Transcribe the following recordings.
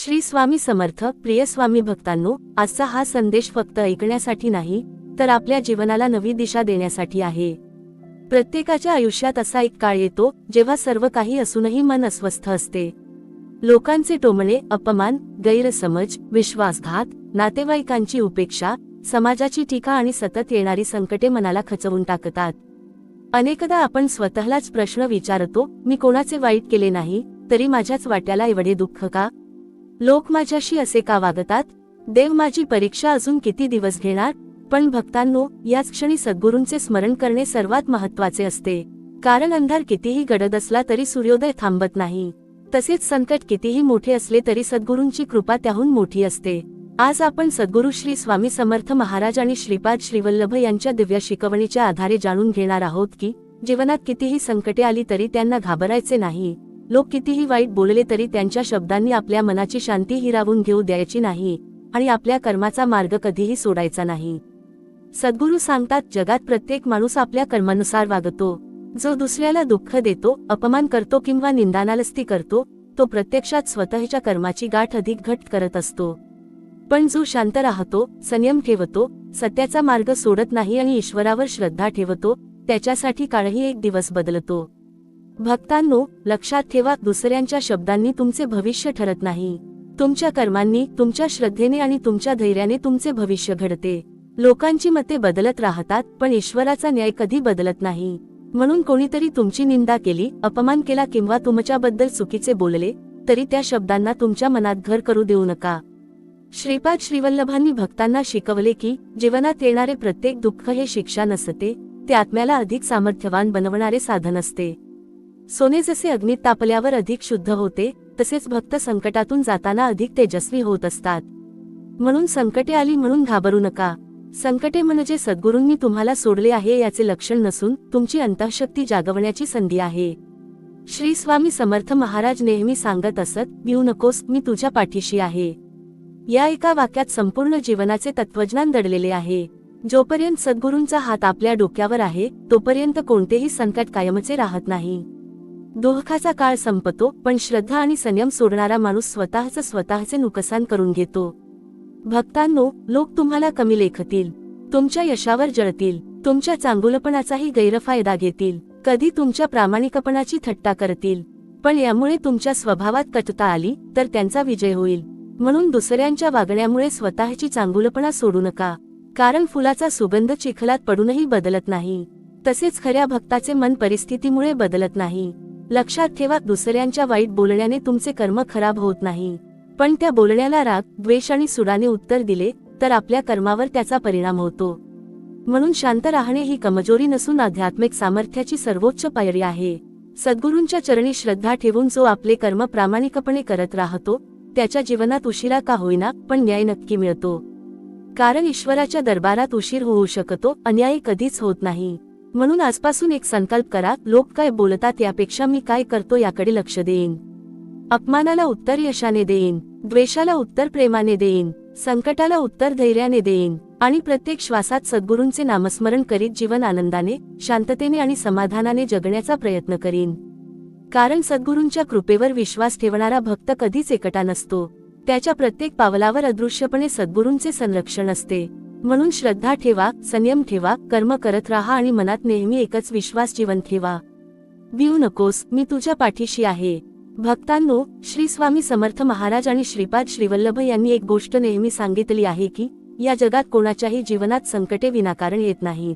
श्री स्वामी समर्थ. प्रिय स्वामी भक्तांनो, आजचा हा संदेश फक्त ऐकण्यासाठी नाही, तर आपल्या जीवनाला नवी दिशा देण्यासाठी आहे. प्रत्येकाच्या आयुष्यात असा एक काळ येतो जेव्हा सर्व काही असूनही मन अस्वस्थ असते. लोकांचे टोमणे, अपमान, गैरसमज, विश्वासघात, नातेवाईकांची उपेक्षा, समाजाची टीका आणि सतत येणारी संकटे मनाला खचवून टाकतात. अनेकदा आपण स्वतःलाच प्रश्न विचारतो, मी कोणाचे वाईट केले नाही, तरी माझ्याच वाट्याला एवढे दुःख का? लोक माझ्याशी असे का वागतात? देव माझी परीक्षा अजून किती दिवस घेणार? पण भक्तांनो, याच क्षणी सद्गुरूंचे स्मरण करणे सर्वात महत्त्वाचे असते. कारण अंधार कितीही गडद असला तरी सूर्योदय थांबत नाही. तसेच संकट कितीही मोठे असले तरी सद्गुरूंची कृपा त्याहून मोठी असते. आज आपण सद्गुरू श्री स्वामी समर्थ महाराज आणि श्रीपाद श्रीवल्लभ यांच्या दिव्य शिकवणीच्या आधारे जाणून घेणार आहोत की जीवनात कितीही संकटे आली तरी त्यांना घाबरायचे नाही. लोक कितीही वाईट बोलले तरी त्यांच्या शब्दांनी आपल्या मनाची शांती हिरावून घेऊ द्यायची नाही आणि आपल्या कर्माचा मार्ग कधीही सोडायचा नाही. सद्गुरू सांगतात, जगात प्रत्येक माणूस आपल्या कर्मानुसार वागतो. जो दुसऱ्याला दुःख देतो, अपमान करतो किंवा निंदानालस्ती करतो, तो प्रत्यक्षात स्वतःच्या कर्माची गाठ अधिक घट्ट करत असतो. पण जो शांत राहतो, संयम ठेवतो, सत्याचा मार्ग सोडत नाही आणि ईश्वरावर श्रद्धा ठेवतो, त्याच्यासाठी काळही एक दिवस बदलतो. भक्तांनो, लक्षात ठेवा, दुसऱ्यांच्या शब्दांनी तुमचे भविष्य ठरत नाही. तुमच्या कर्मांनी, तुमच्या श्रद्धेने आणि तुमच्या धैर्याने तुमचे भविष्य घडते. लोकांची मते बदलत राहतात, पण ईश्वराचा न्याय कधी बदलत नाही. म्हणून कोणीतरी तुमची निंदा केली, अपमान केला किंवा तुमच्याबद्दल चुकीचे बोलले, तरी त्या शब्दांना तुमच्या मनात घर करू देऊ नका. श्रीपाद श्रीवल्लभांनी भक्तांना शिकवले की जीवनात येणारे प्रत्येक दुःख हे शिक्षा नसते, ते आत्म्याला अधिक सामर्थ्यवान बनवणारे साधन असते. सोने जसे अग्नीत तापल्यावर अधिक शुद्ध होते, तसेच भक्त संकटातून जाताना अधिक तेजस्वी होत असतात. म्हणून संकटे आली म्हणून घाबरू नका. संकटे म्हणजे सद्गुरूंनी तुम्हाला सोडले आहे याचे लक्षण नसून तुमची अंतःशक्ती जागवण्याची संधी आहे. श्री स्वामी समर्थ महाराज नेहमी सांगत असत, भिऊ नकोस, मी तुझ्या पाठीशी आहे. या एका वाक्यात संपूर्ण जीवनाचे तत्वज्ञान दडलेले आहे. जोपर्यंत सद्गुरूंचा हात आपल्या डोक्यावर आहे, तोपर्यंत कोणतेही संकट कायमचे राहत नाही. दुःखाचा काळ संपतो, पण श्रद्धा आणि संयम सोडणारा माणूस स्वतःचे नुकसान करून घेतो. भक्तांनो, लोक तुम्हाला कमी लेखतील, तुमच्या यशावर जळतील, तुमच्या चांगुलपणाचाही गैरफायदा घेतील, कधी तुमच्या प्रामाणिकपणाची थट्टा करतील. पण यामुळे तुमच्या स्वभावात कटुता आली तर त्यांचा विजय होईल. म्हणून दुसऱ्यांच्या वागण्यामुळे स्वतःची चांगुलपणा सोडू नका. कारण फुलाचा सुगंध चिखलात पडूनही बदलत नाही, तसेच खऱ्या भक्ताचे मन परिस्थितीमुळे बदलत नाही. लक्षात ठेवा, दुसऱ्यांच्या वाईट बोलण्याने तुमचे कर्म खराब होत नाही, पण त्या बोलण्याला राग, द्वेष आणि सुडाने उत्तर दिले तर आपल्या कर्मावर त्याचा परिणाम होतो. म्हणून शांत राहणे ही कमजोरी नसून आध्यात्मिक सामर्थ्याची सर्वोच्च पायरी आहे. सद्गुरूंच्या चरणी श्रद्धा ठेवून जो आपले कर्म प्रामाणिकपणे करत राहतो, त्याच्या जीवनात उशिरा का होईना पण न्याय नक्की मिळतो. कारण ईश्वराच्या दरबारात उशीर होऊ शकतो, अन्याय कधीच होत नाही. म्हणून आजपासून एक संकल्प करा, लोक काय बोलतात यापेक्षा मी काय करतो याकडे लक्ष देईन. अपमानाला उत्तर यशाने देईन, द्वेषाला उत्तर प्रेमाने देईन, संकटाला उत्तर धैर्याने देईन आणि प्रत्येक श्वासात सद्गुरूंचे नामस्मरण करीत जीवन आनंदाने, शांततेने आणि समाधानाने जगण्याचा प्रयत्न करीन. कारण सद्गुरूंच्या कृपेवर विश्वास ठेवणारा भक्त कधीच एकटा नसतो. त्याच्या प्रत्येक पावलावर अदृश्यपणे सद्गुरूंचे संरक्षण असते. म्हणून श्रद्धा ठेवा, संयम ठेवा, कर्म करत राहा आणि मनात नेहमी एकच विश्वास जिवंत ठेवा. भिऊ नकोस, मी तुझ्या पाठीशी आहे. भक्तांनो, श्री स्वामी समर्थ महाराज आणि श्रीपाद श्रीवल्लभ यांनी एक गोष्ट नेहमी सांगितली आहे की या जगात कोणाच्याही जीवनात संकटे विनाकारण येत नाहीत.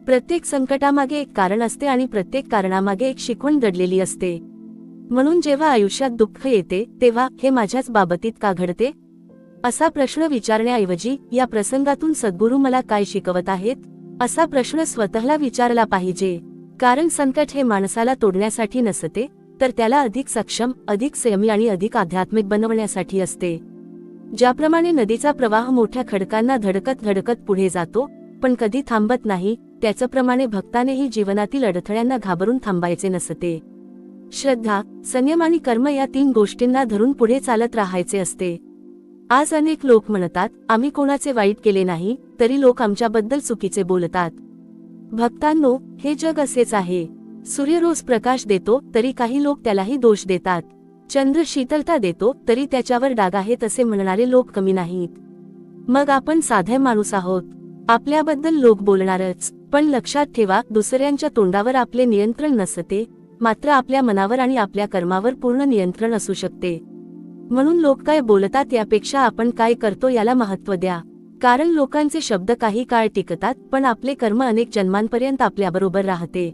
प्रत्येक संकटामागे एक कारण असते आणि प्रत्येक कारणामागे एक शिकवण दडलेली असते. म्हणून जेव्हा आयुष्यात दुःख येते तेव्हा हे माझ्याच बाबतीत का घडते असा प्रश्न विचारण्याऐवजी या प्रसंगातून सद्गुरू मला काय शिकवत आहेत असा प्रश्न स्वतःला विचारला पाहिजे. कारण संकट हे माणसाला तोडण्यासाठी नसते, तर त्याला अधिक सक्षम, अधिक संयमी आणि अधिक आध्यात्मिक बनवण्यासाठी असते. ज्याप्रमाणे नदीचा प्रवाह मोठ्या खडकांना धडकत धडकत पुढे जातो पण कधी थांबत नाही, त्याचप्रमाणे भक्तानेही जीवनातील अडथळ्यांना घाबरून थांबायचे नसते. श्रद्धा, संयम आणि कर्म या 3 गोष्टींना धरून पुढे चालत राहायचे असते. आज अनेक लोक म्हणतात, आम्ही कोणाचे वाईट केले नाही तरी लोक आमच्याबद्दल चुकीचे बोलतात. भक्तांनो, हे जग असेच आहे. सूर्य रोज प्रकाश देतो तरी काही लोक त्यालाही दोष देतात. चंद्र शीतलता देतो तरी त्याच्यावर डाग आहेत असे म्हणणारे लोक कमी नाहीत. मग आपण साधे माणूस आहोत. आपल्याबद्दल लोक बोलणारच, पण लक्षात ठेवा, दुसऱ्यांच्या तोंडावर आपले नियंत्रण नसते, मात्र आपल्या मनावर आणि आपल्या कर्मावर पूर्ण नियंत्रण असू शकते. म्हणून लोक काय बोलतात यापेक्षा आपण काय करतो याला महत्त्व द्या. कारण लोकांचे शब्द काही काळ टिकतात, पण आपले कर्म अनेक जन्मांपर्यंत आपल्याबरोबर राहते.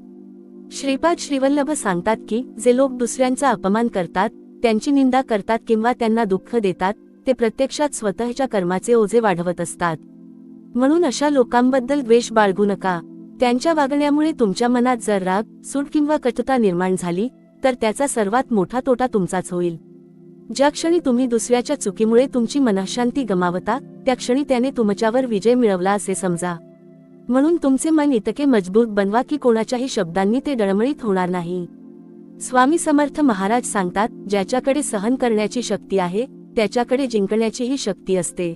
श्रीपाद श्रीवल्लभ सांगतात की जे लोक दुसऱ्यांचा अपमान करतात, त्यांची निंदा करतात किंवा त्यांना दुःख देतात, ते प्रत्यक्षात स्वतःच्या कर्माचे ओझे वाढवत असतात. म्हणून अशा लोकांबद्दल द्वेष बाळगू नका. त्यांच्या वागण्यामुळे तुमच्या मनात जर राग, सूड किंवा कटुता निर्माण झाली तर त्याचा सर्वात मोठा तोटा तुमचाच होईल. ज्या क्षणी तुम्ही दुसऱ्याच्या चुकीमुळे तुमची मनःशांती गमावता, त्या क्षणी त्याने तुमच्यावर विजय मिळवला असे समजा. म्हणून तुमचे मन इतके मजबूत बनवा की कोणाच्याही शब्दांनी ते डळमळीत होणार नाही. स्वामी समर्थ महाराज सांगतात, ज्याच्याकडे सहन करण्याची शक्ती आहे त्याच्याकडे जिंकण्याचीही शक्ती असते.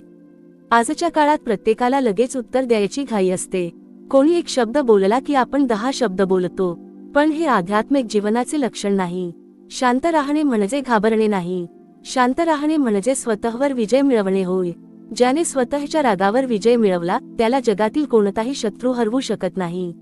आजच्या काळात प्रत्येकाला लगेच उत्तर द्यायची घाई असते. कोणी एक शब्द बोलला की आपण 10 शब्द बोलतो, पण हे आध्यात्मिक जीवनाचे लक्षण नाही. शांत राहणे म्हणजे घाबरणे नाही. शांत राहणे म्हणजे स्वतःवर विजय मिळवणे होय. ज्याने स्वतःच्या रागावर विजय मिळवला त्याला जगातील कोणताही शत्रू हरवू शकत नाही.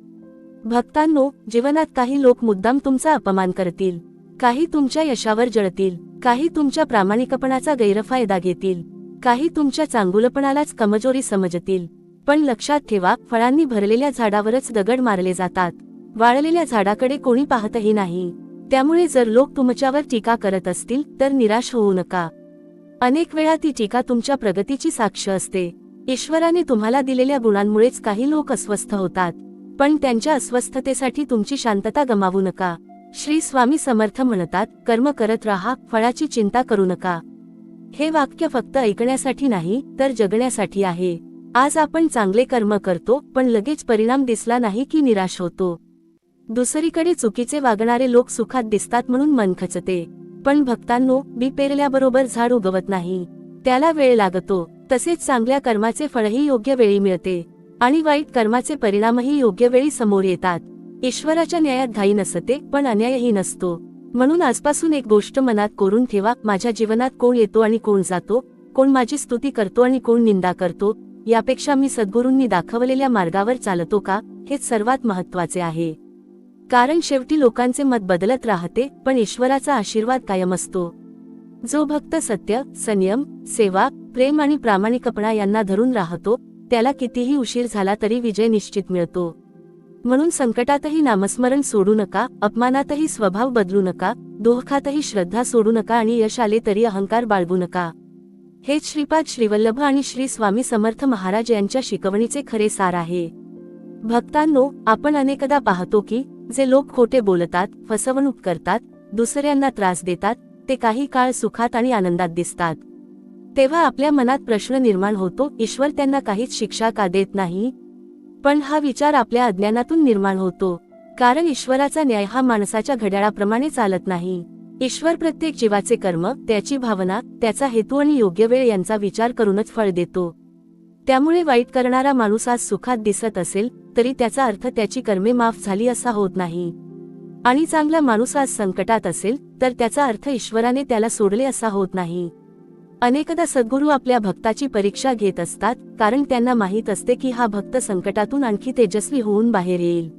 भक्तांनो, जीवनात काही लोक मुद्दाम तुमचा अपमान करतील, काही तुमच्या यशावर जळतील, काही तुमच्या प्रामाणिकपणाचा गैरफायदा घेतील, काही तुमच्या चांगुलपणालाच कमजोरी समजतील. पण लक्षात ठेवा, फळांनी भरलेल्या झाडावरच दगड मारले जातात, वाळलेल्या झाडाकडे कोणी पाहतही नाही. त्यामुळे जर लोक तुमच्यावर टीका करत असतील तर निराश होऊ नका. अनेक वेळा ती टीका तुमच्या प्रगतीची साक्ष असते. ईश्वराने तुम्हाला दिलेल्या गुणांमुळेच काही लोक अस्वस्थ होतात, पण त्यांच्या अस्वस्थतेसाठी तुमची शांतता गमावू नका. श्री स्वामी समर्थ म्हणतात, कर्म करत राहा, फळाची चिंता करू नका. हे वाक्य फक्त ऐकण्यासाठी नाही तर जगण्यासाठी आहे. आज आपण चांगले कर्म करतो, पण लगेच परिणाम दिसला नाही की निराश होतो. दुसरीकडे चुकीचे वागणारे लोक सुखात दिसतात म्हणून मन खचते. पण भक्तांनो, बी पेरल्याबरोबर झाड उगवत नाही, त्याला वेळ लागतो. तसेच चांगल्या कर्माचे फळही योग्य वेळी मिळते आणि वाईट कर्माचे परिणामही योग्य वेळी समोर येतात. ईश्वराच्या न्यायात घाई नसते, पण अन्यायही नसतो. म्हणून आजपासून एक गोष्ट मनात कोरून ठेवा, माझ्या जीवनात कोण येतो आणि कोण जातो, कोण माझी स्तुती करतो आणि कोण निंदा करतो, यापेक्षा मी सद्गुरूंनी दाखवलेल्या मार्गावर चालतो का, हेच सर्वात महत्त्वाचे आहे. कारण शेवटी लोकांचे मत बदलत राहते, पण ईश्वराचा आशीर्वाद कायम असतो. जो भक्त सत्य, संयम, सेवा, प्रेम आणि प्रामाणिकपणा यांना धरून राहतो, त्याला कितीही उशीर झाला तरी विजय निश्चित मिळतो. म्हणून संकटातही नामस्मरण सोडू नका, अपमानातही स्वभाव बदलू नका, दुःखातही श्रद्धा सोडू नका आणि यश आले तरी अहंकार बाळगू नका. हेच श्रीपाद श्रीवल्लभ आणि श्री स्वामी समर्थ महाराज यांच्या शिकवणीचे खरे सार आहे. भक्तांनो, आपण अनेकदा पाहतो की जे लोक खोटे बोलतात, फसवणूक करतात, दुसऱ्यांना त्रास देतात, ते काही काळ सुखात आणि आनंदात दिसतात. तेव्हा आपल्या मनात प्रश्न निर्माण होतो, ईश्वर त्यांना काहीच शिक्षा का देत नाही? पण हा विचार आपल्या अज्ञानातून निर्माण होतो. कारण ईश्वराचा न्याय हा माणसाच्या घड्याळाप्रमाणे चालत नाही. ईश्वर प्रत्येक जीवाचे कर्म, त्याची भावना, त्याचा हेतू आणि योग्य वेळ यांचा विचार करूनच फळ देतो. त्यामुळे वाईट करणारा माणूस आज सुखात दिसत असेल तरी त्याचा अर्थ त्याची कर्मे माफ झाली असा होत नाही. आणि चांगला माणूस आज संकटात असेल तर त्याचा अर्थ ईश्वराने त्याला सोडले असा होत नाही. अनेकदा सद्गुरू आपल्या भक्ताची परीक्षा घेत असतात, कारण त्यांना माहीत असते की हा भक्त संकटातून आणखी तेजस्वी होऊन बाहेर येईल.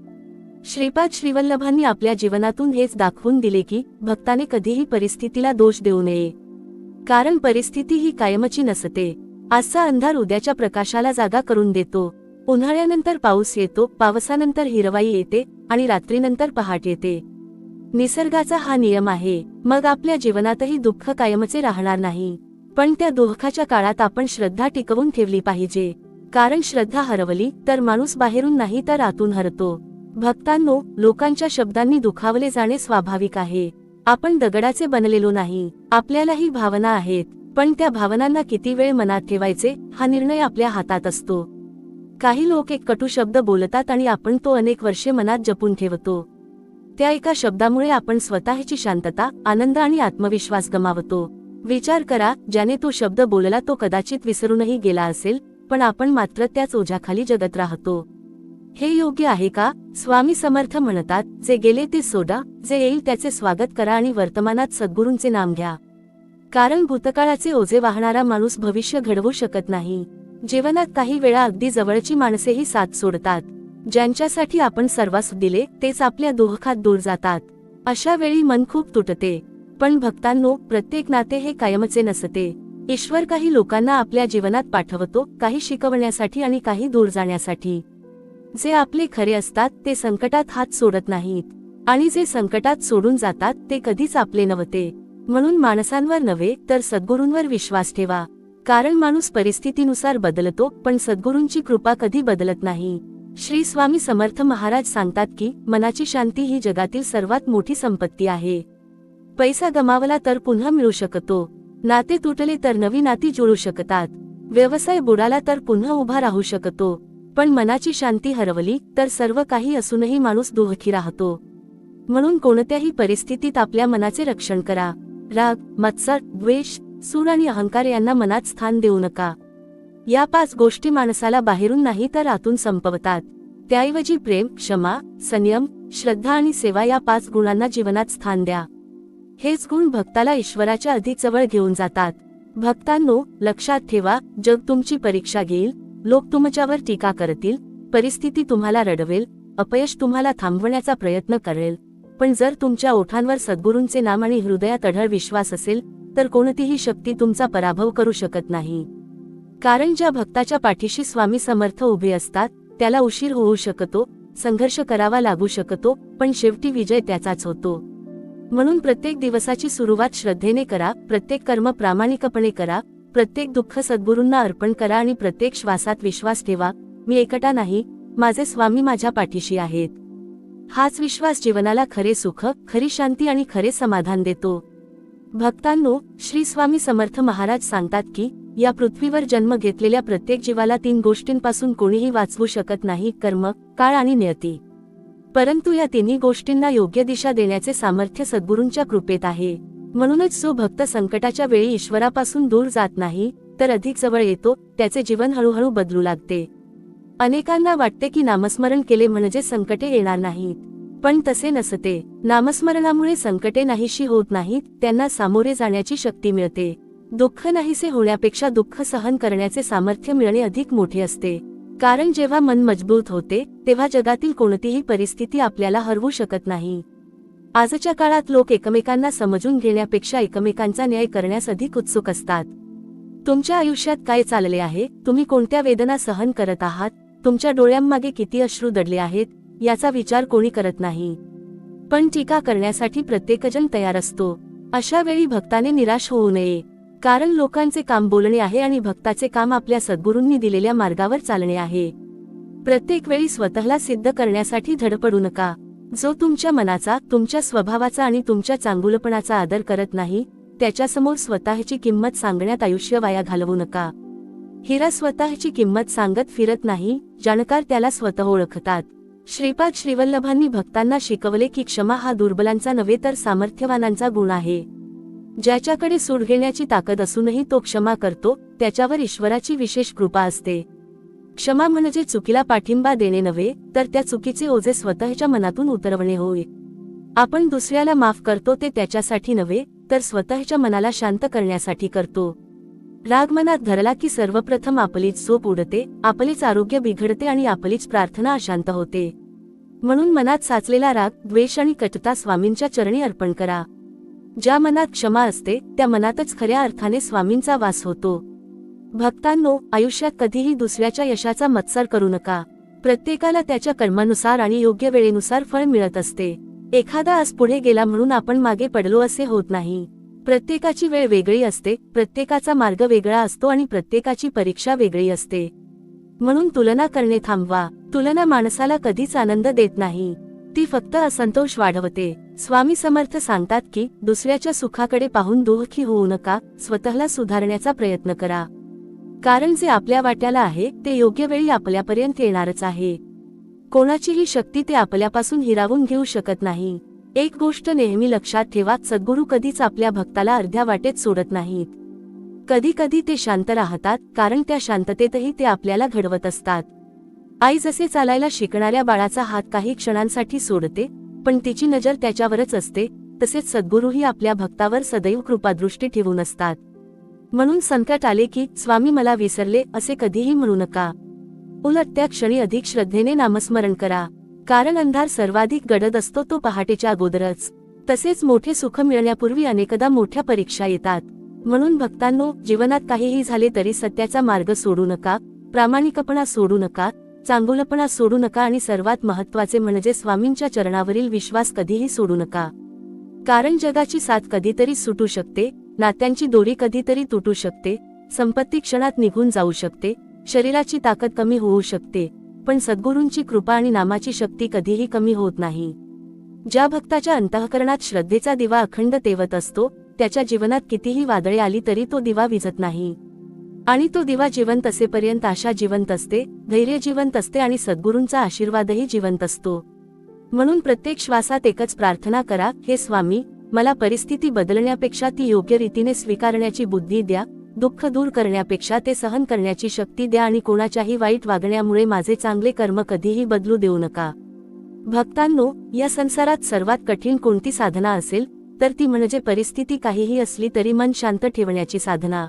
श्रीपाद श्रीवल्लभांनी आपल्या जीवनातून हेच दाखवून दिले की भक्ताने कधीही परिस्थितीला दोष देऊ नये. कारण परिस्थिती ही कायमची नसते. आजचा अंधार उद्याच्या प्रकाशाला जागा करून देतो. उन्हाळ्यानंतर पाऊस येतो, पावसानंतर हिरवाई येते आणि रात्रीनंतर पहाट येते. निसर्गाचा हा नियम आहे. मग आपल्या जीवनातही दुःख कायमचे राहणार नाही. पण त्या दुःखाच्या काळात आपण श्रद्धा टिकवून ठेवली पाहिजे. कारण श्रद्धा हरवली तर माणूस बाहेरून नाही तर आतून हरतो. भक्तांनो, लोकांच्या शब्दांनी दुखावले जाणे स्वाभाविक आहे. आपण दगडाचे बनलेलो नाही. आपल्यालाही भावना आहेत, पण त्या भावनांना किती वेळ मनात ठेवायचे हा निर्णय आपल्या हातात असतो. काही लोक एक कटू शब्द बोलतात आणि आपण तो अनेक वर्षे मनात जपून ठेवतो. त्या एका शब्दामुळे आपण स्वतःची शांतता, आनंद आणि आत्मविश्वास गमावतो. विचार करा, ज्याने तो शब्द बोलला तो कदाचित विसरूनही गेला असेल, पण आपण मात्र त्याच ओझ्याखाली जगत राहतो. हे योग्य आहे का? स्वामी समर्थ म्हणतात, जे गेले ते सोडा, जे येईल त्याचे स्वागत करा आणि वर्तमानात सद्गुरूंचे नाम घ्या. कारण भूतकाळाचे ओझे वाहणारा माणूस भविष्य घडवू शकत नाही. जीवनात काही वेळा अगदी जवळची माणसेही साथ सोडतात. ज्यांच्यासाठी आपण सर्वस्व दिले तेच आपल्या दुःखात दूर जातात. अशा वेळी मन खूप तुटते. पण भक्तांनो, प्रत्येक नाते हे कायमचे नसते. ईश्वर काही लोकांना आपल्या जीवनात पाठवतो, काही शिकवण्यासाठी आणि काही दूर जाण्यासाठी. जे आपले खरे असतात ते संकटात हात सोडत नाहीत, आणि जे संकटात सोडून जातात ते कधीच आपले नव्हते. म्हणून माणसांवर नव्हे तर सद्गुरूंवर विश्वास ठेवा. कारण माणूस परिस्थितीनुसार बदलतो, पण सद्गुरूंची कृपा कधी बदलत नाही. श्री स्वामी समर्थ महाराज सांगतात की मनाची शांती ही जगातील सर्वात मोठी संपत्ती आहे. पैसा गमावला तर पुन्हा मिळू शकतो, नाते तुटले तर नवी नाती जुळू शकतात, व्यवसाय बुडाला तर पुन्हा उभा राहू शकतो, पण मनाची शांती हरवली तर सर्व काही असूनही माणूस दुःखी राहतो. म्हणून कोणत्याही परिस्थितीत आपल्या मनाचे रक्षण करा. राग, मत्सर, द्वेष, सूड आणि अहंकार यांना मनात स्थान देऊ नका. या 5 गोष्टी माणसाला बाहेरून नाही तर आतून संपवतात. त्याऐवजी प्रेम, क्षमा, संयम, श्रद्धा आणि सेवा या 5 गुणांना जीवनात स्थान द्या. हेच गुण भक्ताला ईश्वराच्या अधिक जवळ घेऊन जातात. भक्तांनो, लक्षात ठेवा, जग तुमची परीक्षा घेईल, लोक तुमच्यावर टीका करतील, परिस्थिती तुम्हाला रडवेल, अपयश तुम्हाला थांबवण्याचा प्रयत्न करेल. पण जर तुमच्या ओठांवर सद्गुरूंचे नाम आणि हृदयात अढळ विश्वास असेल तर कोणतीही शक्ती तुमचा पराभव करू शकत नाही. कारण ज्या भक्ताच्या पाठीशी स्वामी समर्थ उभे असतात त्याला उशीर होऊ शकतो, संघर्ष करावा लागू शकतो, पण शेवटी विजय त्याचाच होतो. म्हणून प्रत्येक दिवसाची सुरुवात श्रद्धेने करा, प्रत्येक कर्म प्रामाणिकपणे करा, प्रत्येक दुःख सद्गुरूंना अर्पण करा आणि प्रत्येक श्वासात विश्वास ठेवा, मी एकटा नाही, माझे स्वामी माझ्या पाठीशी आहेत. हाच विश्वास जीवनाला खरे सुख, खरी शांती आणि खरे समाधान देतो. भक्तांनो, श्री स्वामी समर्थ महाराज सांगतात की या पृथ्वीवर जन्म घेतलेल्या प्रत्येक जीवाला 3 गोष्टींपासून कोणीही वाचवू शकत नाही, कर्म, काळ आणि नियती. परंतु या 3 गोष्टींना योग्य दिशा देण्याचे सामर्थ्य सद्गुरूंच्या कृपेत आहे. म्हणूनच जो भक्त संकटाच्या वेळी ईश्वरापासून दूर जात नाही तर अधिक जवळ येतो, त्याचे जीवन हळूहळू बदलू लागते. अनेकांना वाटते की नामस्मरण केले म्हणजे संकटे येणार नाहीत, पण तसे नसते. नामस्मरणामुळे संकटे नाहीशी होत नाहीत, त्यांना सामोरे जाण्याची शक्ती मिळते. दुःख नाहीसे होण्यापेक्षा दुःख सहन करण्याचे सामर्थ्य मिळणे अधिक मोठे असते. कारण जेव्हा मन मजबूत होते तेव्हा जगातील कोणतीही परिस्थिती आपल्याला हरवू शकत नाही. आजच्या काळात लोक एकमेकांना समजून घेण्यापेक्षा एकमेकांचा न्याय करण्यास अधिक उत्सुक असतात. तुमच्या आयुष्यात काय चालले आहे, तुम्ही कोणत्या वेदना सहन करत आहात, तुमच्या डोळ्यांमागे किती अश्रू दडले आहेत, याचा विचार कोणी करत नाही. पण टीका करण्यासाठी प्रत्येकजण तयार असतो. अशा वेळी भक्ताने निराश होऊ नये. कारण लोकांचे काम बोलणे आहे आणि भक्ताचे काम आपल्या सद्गुरूंनी दिलेल्या मार्गावर चालणे आहे. प्रत्येक वेळी स्वतःला सिद्ध करण्यासाठी धडपडू नका. जो तुमच्या मनाचा, तुमच्या स्वभावाचा आणि तुमच्या चांगुलपणाचा आदर करत नाही त्याच्यासमोर स्वतःची किंमत सांगण्यात आयुष्य वाया घालवू नका. हिरा स्वतःची किंमत सांगत फिरत नाही, जाणकार त्याला स्वतः ओळखतात. श्रीपाद श्रीवल्लभांनी भक्तांना शिकवले की क्षमा हा दुर्बलांचा नव्हे तर सामर्थ्यवानांचा गुण आहे. ज्याच्याकडे सूड घेण्याची ताकद असूनही तो क्षमा करतो त्याच्यावर ईश्वराची विशेष कृपा असते. क्षमा म्हणजे चुकीला पाठिंबा देणे नव्हे तर त्या चुकीचे ओझे स्वतःच्या मनातून उतरवणे होय. आपण दुसऱ्याला माफ करतो ते त्याच्यासाठी नव्हे तर स्वतःच्या मनाला शांत करण्यासाठी करतो. राग मनात धरला की सर्वप्रथम आपलीच झोप उडते, आपलेच आरोग्य बिघडते आणि आपलीच प्रार्थना अशांत होते. म्हणून मनात साचलेला राग, द्वेष आणि कटुता स्वामींच्या चरणी अर्पण करा. ज्या मनात क्षमा असते त्या मनातच खऱ्या अर्थाने स्वामींचा वास होतो. भक्तांनो, आयुष्यात कधीही दुसऱ्याच्या यशाचा मत्सर करू नका. प्रत्येकाला त्याच्या कर्मानुसार आणि योग्य वेळेनुसार फळ मिळत असते. एखादा आज पुढे गेला म्हणून आपण मागे पडलो असे होत नाही. प्रत्येकाची वेळ वेगळी असते, प्रत्येकाचा मार्ग वेगळा असतो आणि प्रत्येकाची परीक्षा वेगळी असते. म्हणून तुलना करणे थांबवा. तुलना माणसाला कधीच आनंद देत नाही, ती फक्त असंतोष वाढवते. स्वामी समर्थ सांगतात की दुसऱ्याच्या सुखाकडे पाहून दुःखी होऊ नका, स्वतःला सुधारण्याचा प्रयत्न करा. कारण जे आपल्या वाट्याला आहे ते योग्य वेळी आपल्यापर्यंत येणारच आहे. कोणाचीही शक्ती ते आपल्यापासून हिरावून घेऊ शकत नाही. एक गोष्ट नेहमी लक्षात ठेवा, सद्गुरू कधीच आपल्या भक्ताला अर्ध्या वाटेत सोडत नाहीत. कधी कधी ते शांत राहतात, कारण त्या शांततेतही ते आपल्याला घडवत असतात. आई जसे चालायला शिकणाऱ्या बाळाचा हात काही क्षणांसाठी सोडते, पण तिची नजर त्याच्यावरच असते, तसेच सद्गुरूही आपल्या भक्तावर सदैव कृपादृष्टी ठेवून असतात. म्हणून संकट आले की स्वामी मला विसरले असे कधीही म्हणू नका. उलट त्या क्षणी अधिक श्रद्धेने नामस्मरण करा. कारण अंधार सर्वाधिक गडद असतो तो पहाटेच्या अगोदरच. तसेच मोठे सुख मिळण्यापूर्वी अनेकदा मोठ्या परीक्षा येतात. म्हणून भक्तांनो, जीवनात काहीही झाले तरी सत्याचा मार्ग सोडू नका, प्रामाणिकपणा सोडू नका, चांगुलपणा सोडू नका आणि सर्वात महत्त्वाचे म्हणजे स्वामींच्या चरणावरील विश्वास कधीही सोडू नका. कारण जगाची साथ कधीतरी सुटू शकते, नात्यांची दोरी कधीतरी तुटू शकते, संपत्ती क्षणात निघून जाऊ शकते, शरीराची ताकद कमी होऊ शकते, पण सद्गुरूंची कृपा आणि नामाची शक्ती कधीही कमी होत नाही. ज्या भक्ताच्या अंतःकरणात श्रद्धेचा दिवा अखंड तेवत असतो, त्याच्या जीवनात कितीही वादळे आली तरी तो दिवा विझत नाही. आणि तो दिवा जिवंत असेपर्यंत आशा जिवंत असते, धैर्य जिवंत असते आणि सद्गुरूंचा आशीर्वादही जिवंत असतो. म्हणून प्रत्येक श्वासात एकच प्रार्थना करा, हे स्वामी, मला परिस्थिती बदलण्यापेक्षा ती योग्य रीतीने स्वीकारण्याची बुद्धी द्या, दुःख दूर करण्यापेक्षा ते सहन करण्याची शक्ती द्या आणि कोणाच्याही वाईट वागण्यामुळे माझे चांगले कर्म कधीही बदलू देऊ नका. भक्तांनो, या संसारात सर्वात कठीण कोणती साधना असेल तर ती म्हणजे परिस्थिती काहीही असली तरी मन शांत ठेवण्याची साधना.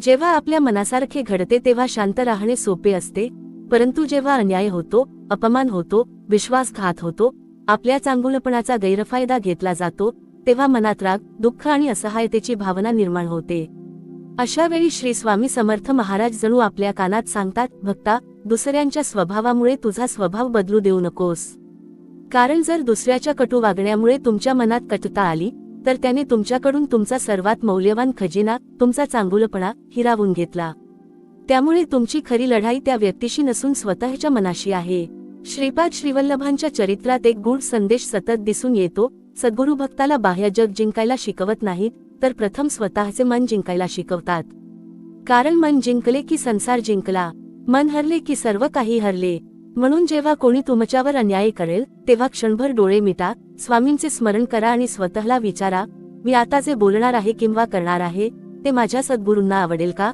जेव्हा आपल्या मनासारखे घडते तेव्हा शांत राहणे सोपे असते, परंतु जेव्हा अन्याय होतो, अपमान होतो, विश्वासघात होतो, आपल्या चांगुलपणाचा गैरफायदा घेतला जातो, तेव्हा मनात राग, दुःख आणि असहायतेची भावना निर्माण होते. अशा वेळी श्री स्वामी समर्थ महाराज जणू आपल्या कानात सांगतात, भक्ता, दुसऱ्यांच्या स्वभावामुळे तुझा स्वभाव बदलू देऊ नकोस. कारण जर दुसऱ्याच्या कटू वागण्यामुळे तुमच्या मनात कटुता आली तर त्याने तुमच्याकडून तुमचा सर्वात मौल्यवान खजिना, तुमचा चांगुलपणा, हिरावून घेतला. त्यामुळे तुमची खरी लढाई त्या व्यक्तीशी नसून स्वतःच्या मनाशी आहे. श्रीपाद श्रीवल्लभांच्या चरित्रात एक गूढ संदेश सतत दिसून येतो. सद्गुरू भक्ताला बाह्य जग जिंकायला शिकवत नाहीत, तर प्रथम स्वतःचे मन जिंकायला शिकवतात. कारण मन जिंकले की संसार जिंकला, मन हरले की सर्व काही हरले. म्हणून जेव्हा कोणी तुमच्यावर अन्याय करेल तेव्हा क्षणभर डोळे मिटा, स्वामींचे स्मरण करा आणि स्वतःला विचारा, मी आता जे बोलणार आहे किंवा करणार आहे ते माझ्या सद्गुरूंना आवडेल का?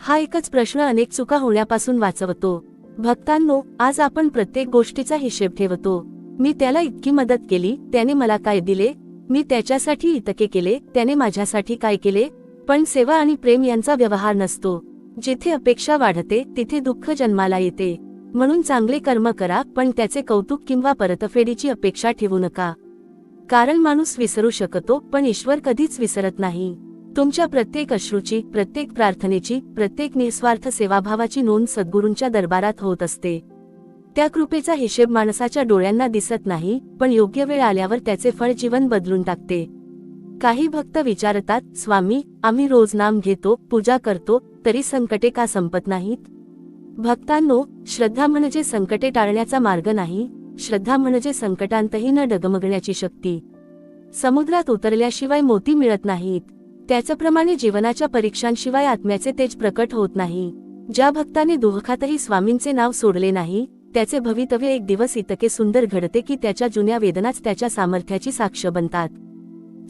हा एकच प्रश्न अनेक चुका होण्यापासून वाचवतो. भक्तांनो, आज आपण प्रत्येक गोष्टीचा हिशेब ठेवतो. मी त्याला इतकी मदत केली, त्याने मला काय दिले? मी त्याच्यासाठी इतके केले, त्याने माझ्यासाठी काय केले? पण सेवा आणि प्रेम यांचा व्यवहार नसतो. जिथे अपेक्षा वाढते तिथे दुःख जन्माला येते. म्हणून चांगले कर्म करा, पण त्याचे कौतुक किंवा परतफेडीची अपेक्षा ठेवू नका. कारण माणूस विसरू शकतो, पण ईश्वर कधीच विसरत नाही. तुमच्या प्रत्येक अश्रूची, प्रत्येक प्रार्थनेची, प्रत्येक निस्वार्थ सेवाभावाची नोंद सद्गुरूंच्या दरबारात होत असते. त्या कृपेचा हिशेब माणसाच्या डोळ्यांना दिसत नाही, पण योग्य वेळ आल्यावर त्याचे फळ जीवन बदलून टाकते. काही भक्त विचारतात, स्वामी, आम्ही रोज नाम घेतो, पूजा करतो, तरी संकटे का संपत नाहीत? भक्तांनो, श्रद्धा म्हणजे संकटे टाळण्याचा मार्ग नाही, श्रद्धा म्हणजे संकटांतही न डगमगण्याची शक्ती. समुद्रात उतरल्याशिवाय मोती मिळत नाहीत, त्याचप्रमाणे जीवनाच्या परीक्षांशिवाय आत्म्याचे तेज प्रकट होत नाही. ज्या भक्ताने दुःखातही स्वामींचे नाव सोडले नाही, त्याचे भवितव्य एक दिवस इतके सुंदर घडते की त्याच्या जुन्या वेदनाच त्याच्या सामर्थ्याची साक्ष बनतात.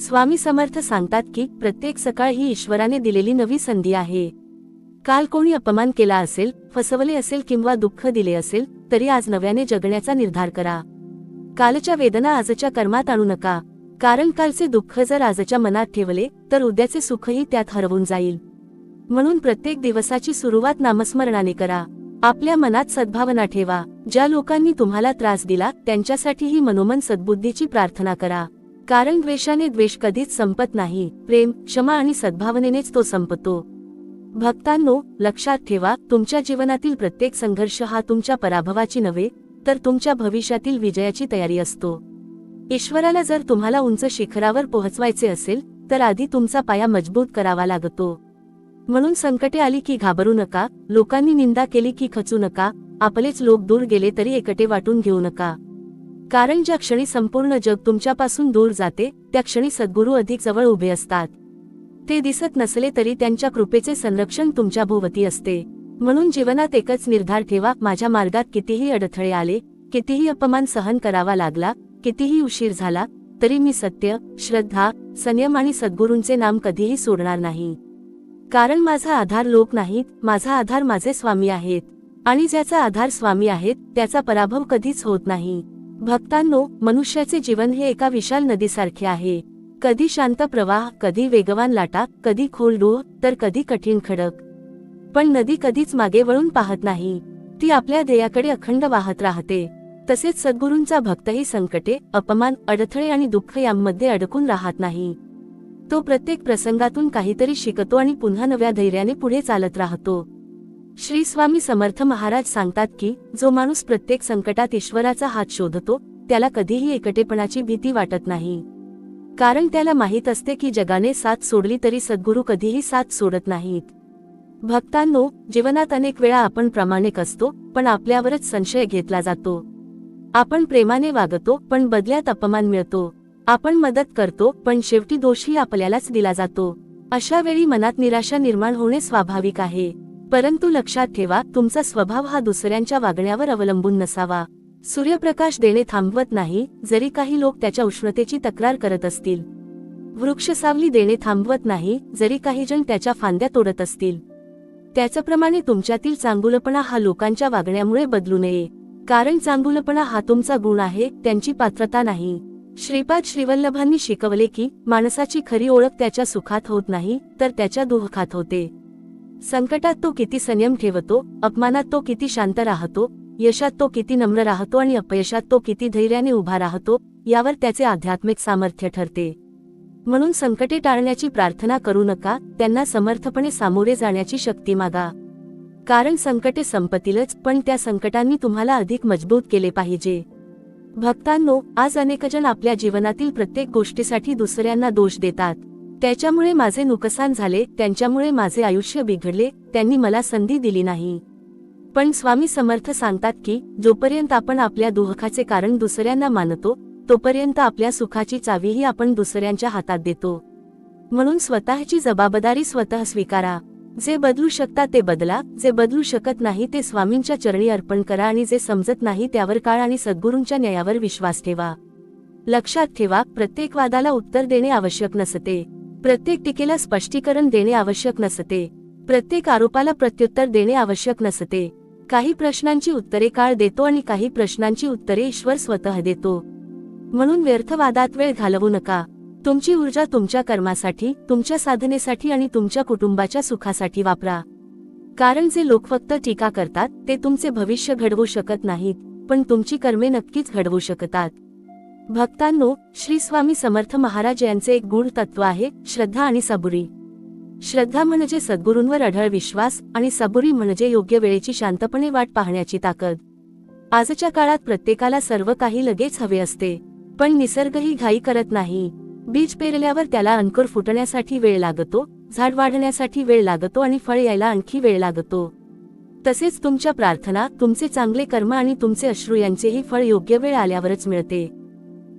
स्वामी समर्थ सांगतात की प्रत्येक सकाळ ही ईश्वराने दिलेली नवी संधी आहे. काल कोणी अपमान केला असेल, फसवले असेल किंवा दुःख दिले असेल, तरी आज नव्याने जगण्याचा निर्धार करा. कालच्या वेदना आजच्या कर्मात आणू नका, कारण कालचे दुःख जर आजच्या मनात ठेवले तर उद्याचे सुखही त्यात हरवून जाईल. म्हणून प्रत्येक दिवसाची सुरुवात नामस्मरणाने करा. आपल्या मनात सद्भावना ठेवा. ज्या लोकांनी तुम्हाला त्रास दिला त्यांच्यासाठीही मनोमन सद्बुद्धीची प्रार्थना करा. कारण द्वेषाने द्वेष कधीच संपत नाही, प्रेम, क्षमा आणि सद्भावनेनेच तो संपतो. भक्तांनो, लक्षात ठेवा, तुमच्या जीवनातील प्रत्येक संघर्ष हा तुमच्या पराभवाची नव्हे, तर तुमच्या भविष्यातील विजयाची तयारी असतो. ईश्वराला जर तुम्हाला उंच शिखरावर पोहोचवायचे असेल तर आधी तुमचा पाया मजबूत करावा लागतो. म्हणून संकटे आली की घाबरू नका, लोकांनी निंदा केली की खचू नका, आपलेच लोक दूर गेले तरी एकटे वाटून घेऊ नका. कारण ज्या क्षणी संपूर्ण जग तुमच्यापासून दूर जाते त्या क्षणी सद्गुरू अधिक जवळ उभे असतात. ते दिसत नसले तरी त्यांच्या कृपेचे संरक्षण तुमच्या भोवती असते. म्हणून जीवनात एकच निर्धार ठेवा, माझ्या मार्गात कितीही अडथळे आले, कितीही अपमान सहन करावा लागला, कितीही उशीर झाला, तरी मी सत्य, श्रद्धा, संयम आणि सद्गुरूंचे नाम कधीही सोडणार नाही. कारण माझा आधार लोक नाहीत, माझा आधार माझे स्वामी आहेत. आणि ज्याचा आधार स्वामी आहेत त्याचा पराभव कधीच होत नाही. भक्तांनो, मनुष्याचे जीवन हे एका विशाल नदीसारखे आहे. कधी शांत प्रवाह, कधी वेगवान लाटा, कधी खोल डोह, तर कधी कठीण खडक. पण नदी कधीच मागे वळून पाहत नाही. ती आपल्या ध्येयाकडे अखंड वाहत राहते. तसेच सद्गुरूंचा भक्तही संकटे, अपमान, अडथळे आणि दुःख यांमध्ये अडकून राहत नाही. तो प्रत्येक प्रसंगातून काहीतरी शिकतो आणि पुन्हा नव्या धैर्याने पुढे चालत राहतो. श्री स्वामी समर्थ महाराज सांगतात की जो माणूस प्रत्येक संकटात ईश्वराचा हात शोधतो त्याला कधीही एकटेपणाची भीती वाटत नाही. कारण त्याला माहीत असते की जगाने साथ सोडली तरी सद्गुरू कधीही साथ सोडत नाहीत. भक्तांनो, जीवनात अनेक वेळा आपण प्रामाणिक असतो पण आपल्यावरच संशय घेतला जातो. आपण प्रेमाने वागतो पण बदल्यात अपमान मिळतो. आपण मदत करतो पण शेवटी दोषही आपल्यालाच दिला जातो. अशा वेळी मनात निराशा निर्माण होणे स्वाभाविक आहे. परंतु लक्षात ठेवा, तुमचा स्वभाव हा दुसऱ्यांच्या वागण्यावर अवलंबून नसावा. सूर्यप्रकाश देणे थांबवत नाही, जरी काही लोक त्याच्या उष्णतेची तक्रार करत असतील. वृक्ष सावली देणे थांबवत नाही, जरी काही जण त्याच्या फांद्या तोडत असतील. त्याचप्रमाणे तुमच्यातील चांगुलपणा हा लोकांच्या वागण्यामुळे बदलू नये. कारण चांगुलपणा हा तुमचा गुण आहे, त्यांची पात्रता नाही. श्रीपाद श्रीवल्लभांनी शिकवले की माणसाची खरी ओळख त्याच्या सुखात होत नाही तर त्याच्या दुःखात होते. संकटात तो किती संयम ठेवतो, अपमानात तो किती शांत राहतो, यशात तो किती नम्र राहतो आणि अपयशात तो किती धैर्याने उभा राहतो, यावर त्याचे आध्यात्मिक सामर्थ्य ठरते. म्हणून संकटे टाळण्याची प्रार्थना करू नका, त्यांना समर्थपणे सामोरे जाण्याची शक्ती मागा. कारण संकटे संपतीलच, पण त्या संकटांनी तुम्हाला अधिक मजबूत केले पाहिजे. भक्तांनो, आज अनेकजण आपल्या जीवनातील प्रत्येक गोष्टीसाठी दुसऱ्यांना दोष देतात. त्याच्यामुळे माझे नुकसान झाले, त्यांच्यामुळे माझे आयुष्य बिघडले, त्यांनी मला संधी दिली नाही. पण स्वामी समर्थ सांगतात की जोपर्यंत आपण आपल्या दुःखाचे कारण दुसऱ्यांना मानतो तोपर्यंत आपल्या सुखाची चावीही आपण दुसऱ्यांच्या हातात देतो. म्हणून स्वतःची जबाबदारी स्वतः स्वीकारा. जे बदलू शकता ते बदला, जे बदलू शकत नाही ते स्वामींच्या चरणी अर्पण करा आणि जे समजत नाही त्यावर काळ आणि सद्गुरूंच्या न्यायावर विश्वास ठेवा. लक्षात ठेवा, प्रत्येक वादाला उत्तर देणे आवश्यक नसते. प्रत्येक टीकेला स्पष्टीकरण देणे आवश्यक नसते. प्रत्येक आरोपाला प्रत्युत्तर देणे आवश्यक नसते. काही प्रश्नांची उत्तरे काळ देतो आणि काही प्रश्नांची उत्तरे ईश्वर स्वतः देतो. म्हणून व्यर्थ वादात वेळ घालवू नका. तुमची ऊर्जा तुमच्या कर्मासाठी, तुमच्या साधनेसाठी आणि तुमच्या कुटुंबाच्या सुखासाठी वापरा. कारण जे लोक फक्त टीका करतात ते तुमचे भविष्य घडवू शकत नाहीत, पण तुमची कर्मे नक्कीच घडवू शकतात. भक्तांनो, श्री स्वामी समर्थ महाराज यांचे एक गूढ तत्व आहे, श्रद्धा आणि सबुरी. श्रद्धा म्हणजे सद्गुरूंवर अढळ विश्वास आणि सबुरी म्हणजे योग्य वेळेची शांतपणे वाट पाहण्याची ताकद. आजच्या काळात प्रत्येकाला सर्व काही लगेच हवे असते, पण निसर्गही घाई करत नाही. बीज पेरल्यावर त्याला अंकुर फुटण्यासाठी वेळ लागतो, झाड वाढण्यासाठी वेळ लागतो आणि फळ यायला आणखी वेळ लागतो. तसेच तुमच्या प्रार्थना, तुमचे चांगले कर्म आणि तुमचे अश्रू यांचेही फळ योग्य वेळ आल्यावरच मिळते.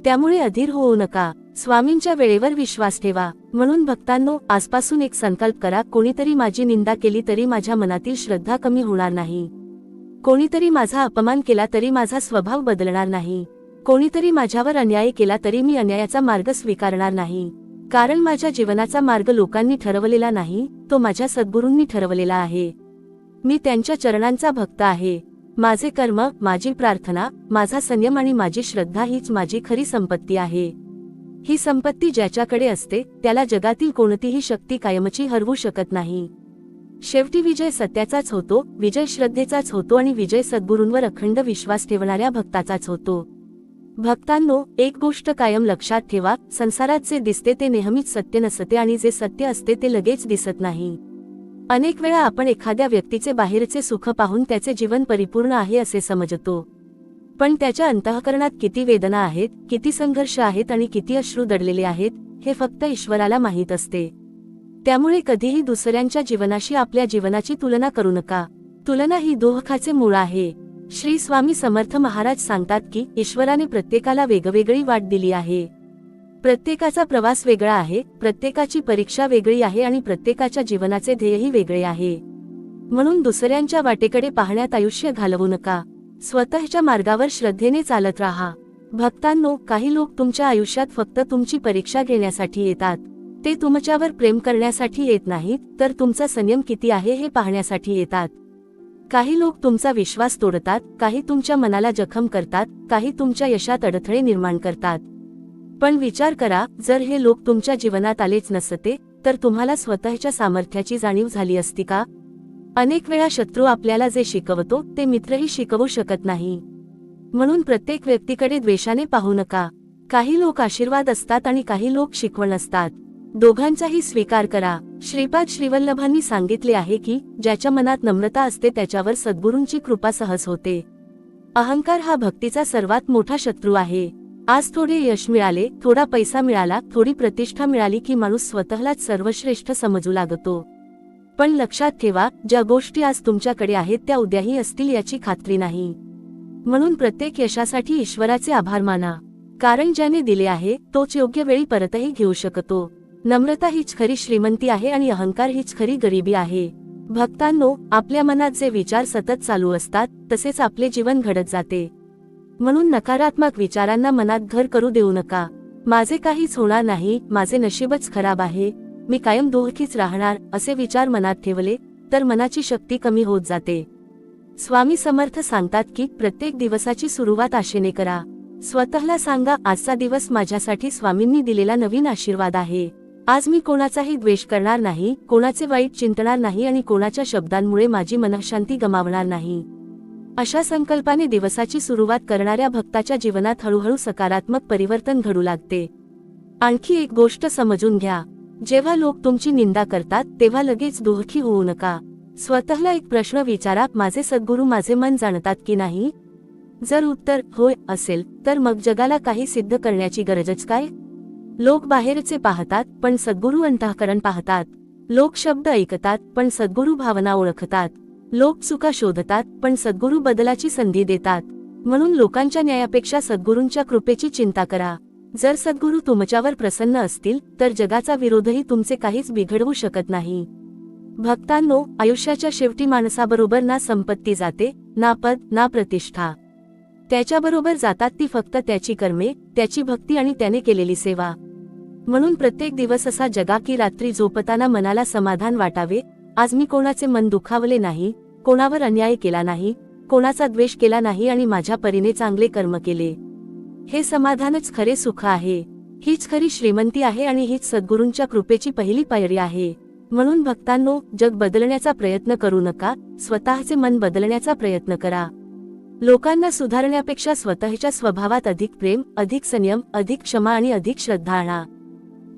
त्यामुळे अधीर होऊ नका, स्वामींच्या वेळेवर विश्वास ठेवा. म्हणून भक्तांनो, आजपासून एक संकल्प करा, कोणीतरी माझी निंदा केली तरी माझ्या मनातील श्रद्धा कमी होणार नाही. कोणीतरी माझा अपमान केला तरी माझा स्वभाव बदलणार नाही. कोणीतरी माझ्यावर अन्याय केला तरी मी अन्यायाचा मार्ग स्वीकारणार नाही. कारण माझ्या जीवनाचा मार्ग लोकांनी ठरवलेला नाही, तो माझ्या सद्गुरूंनी ठरवलेला आहे. मी त्यांच्या चरणांचा भक्त आहे. माझे कर्म, माझी प्रार्थना, माझा संयम आणि माझी श्रद्धा हीच माझी खरी संपत्ती आहे. ही संपत्ती ज्याच्याकडे असते त्याला जगातील कोणतीही शक्ती कायमची हरवू शकत नाही. शेवटी विजय सत्याचाच होतो, विजय श्रद्धेचाच होतो आणि विजय सद्गुरूंवर अखंड विश्वास ठेवणाऱ्या भक्ताचाच होतो. भक्तांनो, एक गोष्ट कायम लक्षात ठेवा, संसारात जे दिसते ते नेहमीच सत्य नसते आणि जे सत्य असते ते लगेच दिसत नाही. अनेक वेळा आपण एखाद्या व्यक्तीचे बाहेरचे सुख पाहून त्याचे जीवन परिपूर्ण आहे असे समजतो, पण त्याच्या अंतःकरणात किती वेदना आहेत, किती संघर्ष आहेत आणि किती अश्रू दडलेले आहेत हे फक्त ईश्वराला माहीत असते. त्यामुळे कधीही दुसऱ्यांच्या जीवनाशी आपल्या जीवनाची तुलना करू नका. तुलना ही दुःखाचे मूळ आहे. श्री स्वामी समर्थ महाराज सांगतात की ईश्वराने प्रत्येकाला वेगवेगळी वाट दिली आहे. प्रत्येकाचा प्रवास वेगळा आहे, प्रत्येकाची परीक्षा वेगळी आहे आणि प्रत्येकाच्या जीवनाचे ध्येयही वेगळे आहे. म्हणून दुसऱ्यांच्या वाटेकडे पाहण्यात आयुष्य घालवू नका. स्वतःच्या मार्गावर श्रद्धेने चालत राहा. भक्तांनो, काही लोक तुमच्या आयुष्यात फक्त तुमची परीक्षा घेण्यासाठी येतात. ते तुमच्यावर प्रेम करण्यासाठी येत नाहीत, तर तुमचा संयम किती आहे हे पाहण्यासाठी येतात. काही लोक तुमचा विश्वास तोडतात, काही तुमच्या मनाला जखम करतात, काही तुमच्या यशात अडथळे निर्माण करतात. पण विचार करा, जर हे लोक तुमच्या जीवनात आलेच नसते तर तुम्हाला स्वतःच्या सामर्थ्याची जाणीव झाली असती का? अनेक वेळा शत्रू आपल्याला जे शिकवतो ते मित्रही शिकवू शकत नाही. म्हणून प्रत्येक व्यक्तीकडे द्वेषाने पाहू नका. काही लोक आशीर्वाद असतात आणि काही लोक शिकवण असतात. दोघांचाही स्वीकार करा. श्रीपाद श्रीवल्लभांनी सांगितले आहे की ज्याच्या मनात नम्रता असते त्याच्यावर सद्गुरूंची कृपा सहज होते. अहंकार हा भक्तीचा सर्वात मोठा शत्रू आहे. आज थोडे यश मिळाले, थोडा पैसा मिळाला, थोडी प्रतिष्ठा मिळाली की माणूस स्वतःलाच सर्वश्रेष्ठ समजू लागतो. पण लक्षात ठेवा, ज्या गोष्टी आज तुमच्याकडे आहेत त्या उद्याही असतील याची खात्री नाही. म्हणून प्रत्येक यशासाठी ईश्वराचे आभार माना. कारण ज्याने दिले आहे तोच योग्य वेळी परतही घेऊ शकतो. नम्रता हीच खरी श्रीमंती आहे आणि अहंकार हीच खरी गरिबी आहे. भक्तांनो, आपल्या मनात जे विचार सतत चालू असतात तसेच आपले जीवन घडत जाते. म्हणून नकारात्मक विचारांना मनात घर करू देऊ नका. माझे काहीच होणार नाही, माझे नशीबच खराब आहे, मी कायम दुःखीच राहणार असे विचार मनात ठेवले तर मनाची शक्ती कमी होत जाते. स्वामी समर्थ सांगतात की प्रत्येक दिवसाची सुरुवात आशेने करा. स्वतःला सांगा, आजचा दिवस माझ्यासाठी स्वामींनी दिलेला नवीन आशीर्वाद आहे. आज मी कोणाचाही द्वेष करणार नाही, कोणाचे वाईट चिंतणार नाही आणि कोणाच्या शब्दांमुळे माझी मनःशांती गमावणार नाही. अशा संकल्पाने दिवसाची सुरुवात करणाऱ्या भक्ताच्या जीवनात हळूहळू सकारात्मक परिवर्तन घडू लागते. आणखी एक गोष्ट समजून घ्या, जेव्हा लोक तुमची निंदा करतात तेव्हा लगेच दुःखी होऊ नका. स्वतःला एक प्रश्न विचारा, माझे सद्गुरू माझे मन जाणतात की नाही? जर उत्तर होय असेल तर मग जगाला काही सिद्ध करण्याची गरजच काय? लोक बाहेरचे पाहतात पण सद्गुरू अंतःकरण पाहतात. लोक शब्द ऐकतात पण सद्गुरू भावना ओळखतात. लोक चुका शोधतात पण सद्गुरू बदलाची संधी देतात. म्हणून लोकांच्या न्यायापेक्षा सद्गुरूंच्या कृपेची चिंता करा. जर सद्गुरू तुमच्यावर प्रसन्न असतील तर जगाचा विरोधही तुमचे काहीच बिघडवू शकत नाही. भक्तांनो, आयुष्याच्या शेवटी माणसाबरोबर ना संपत्ती जाते, ना पद, ना प्रतिष्ठा. त्याच्याबरोबर जातात ती फक्त त्याची कर्मे, त्याची भक्ती आणि त्याने केलेली सेवा. म्हणून प्रत्येक दिवस असा जगा की रात्री झोपताना मनाला समाधान वाटावे, आज मी कोणाचे मन दुखावले नाही, कोणावर अन्याय केला नाही, कोणाचा द्वेष केला नाही आणि माझ्या परीने चांगले कर्म केले. हे समाधानच खरे सुख आहे. हीच खरी श्रीमंती आहे आणि हीच सद्गुरूंच्या कृपेची पहिली पायरी आहे. म्हणून भक्तांनो, जग बदलण्याचा प्रयत्न करू नका, स्वतःचे मन बदलण्याचा प्रयत्न करा. लोकांना सुधारण्यापेक्षा स्वतःच्या स्वभावात अधिक प्रेम, अधिक संयम, अधिक क्षमा आणि अधिक श्रद्धा आणा.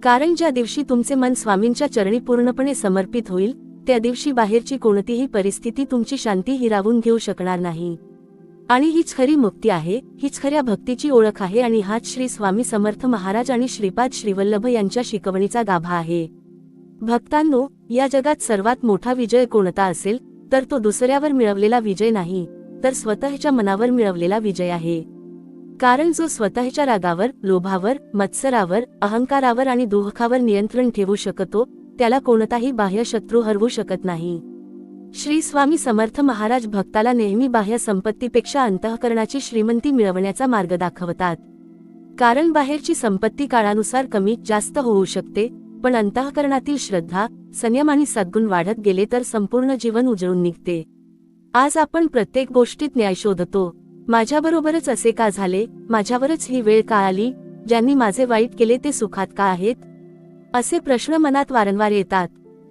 कारण ज्या दिवशी तुमचे मन स्वामींच्या चरणी पूर्णपणे समर्पित होईल त्या दिवशी बाहेरची कोणतीही परिस्थिती तुमची शांती हिरावून घेऊ शकणार नाही. आणि हीच खरी मुक्ती आहे, हीच खऱ्या भक्तीची ओळख आहे आणि हाच श्री स्वामी समर्थ महाराज आणि श्रीपाद श्रीवल्लभ यांच्या शिकवणीचा गाभा आहे. भक्तांनो, या जगात सर्वात मोठा विजय कोणता असेल तर तो दुसऱ्यावर मिळवलेला विजय नाही तर स्वतःच्या मनावर मिळवलेला विजय आहे. कारण जो स्वतःच्या रागावर, लोभावर, मत्सरावर, अहंकारावर आणि दुःखावर नियंत्रण ठेवू शकतो त्याला कोणताही बाह्य शत्रू हरवू शकत नाही. श्री स्वामी समर्थ महाराज भक्ताला नेहमी बाह्य संपत्तीपेक्षा अंतःकरणाची श्रीमंती मिळवण्याचा मार्ग दाखवतात. कारण बाहेरची संपत्ती काळानुसार कमी जास्त होऊ शकते, पण अंतःकरणातील श्रद्धा, संयम आणि सद्गुण वाढत गेले तर संपूर्ण जीवन उजळून निघते. आज आपण प्रत्येक गोष्टीत न्याय शोधतो. माझ्याबरोबरच असे का झाले, माझ्यावरच ही वेळ का आली, ज्यांनी माझे वाईट केले ते सुखात का आहेत, असे प्रश्न मनात वारंवार येतात.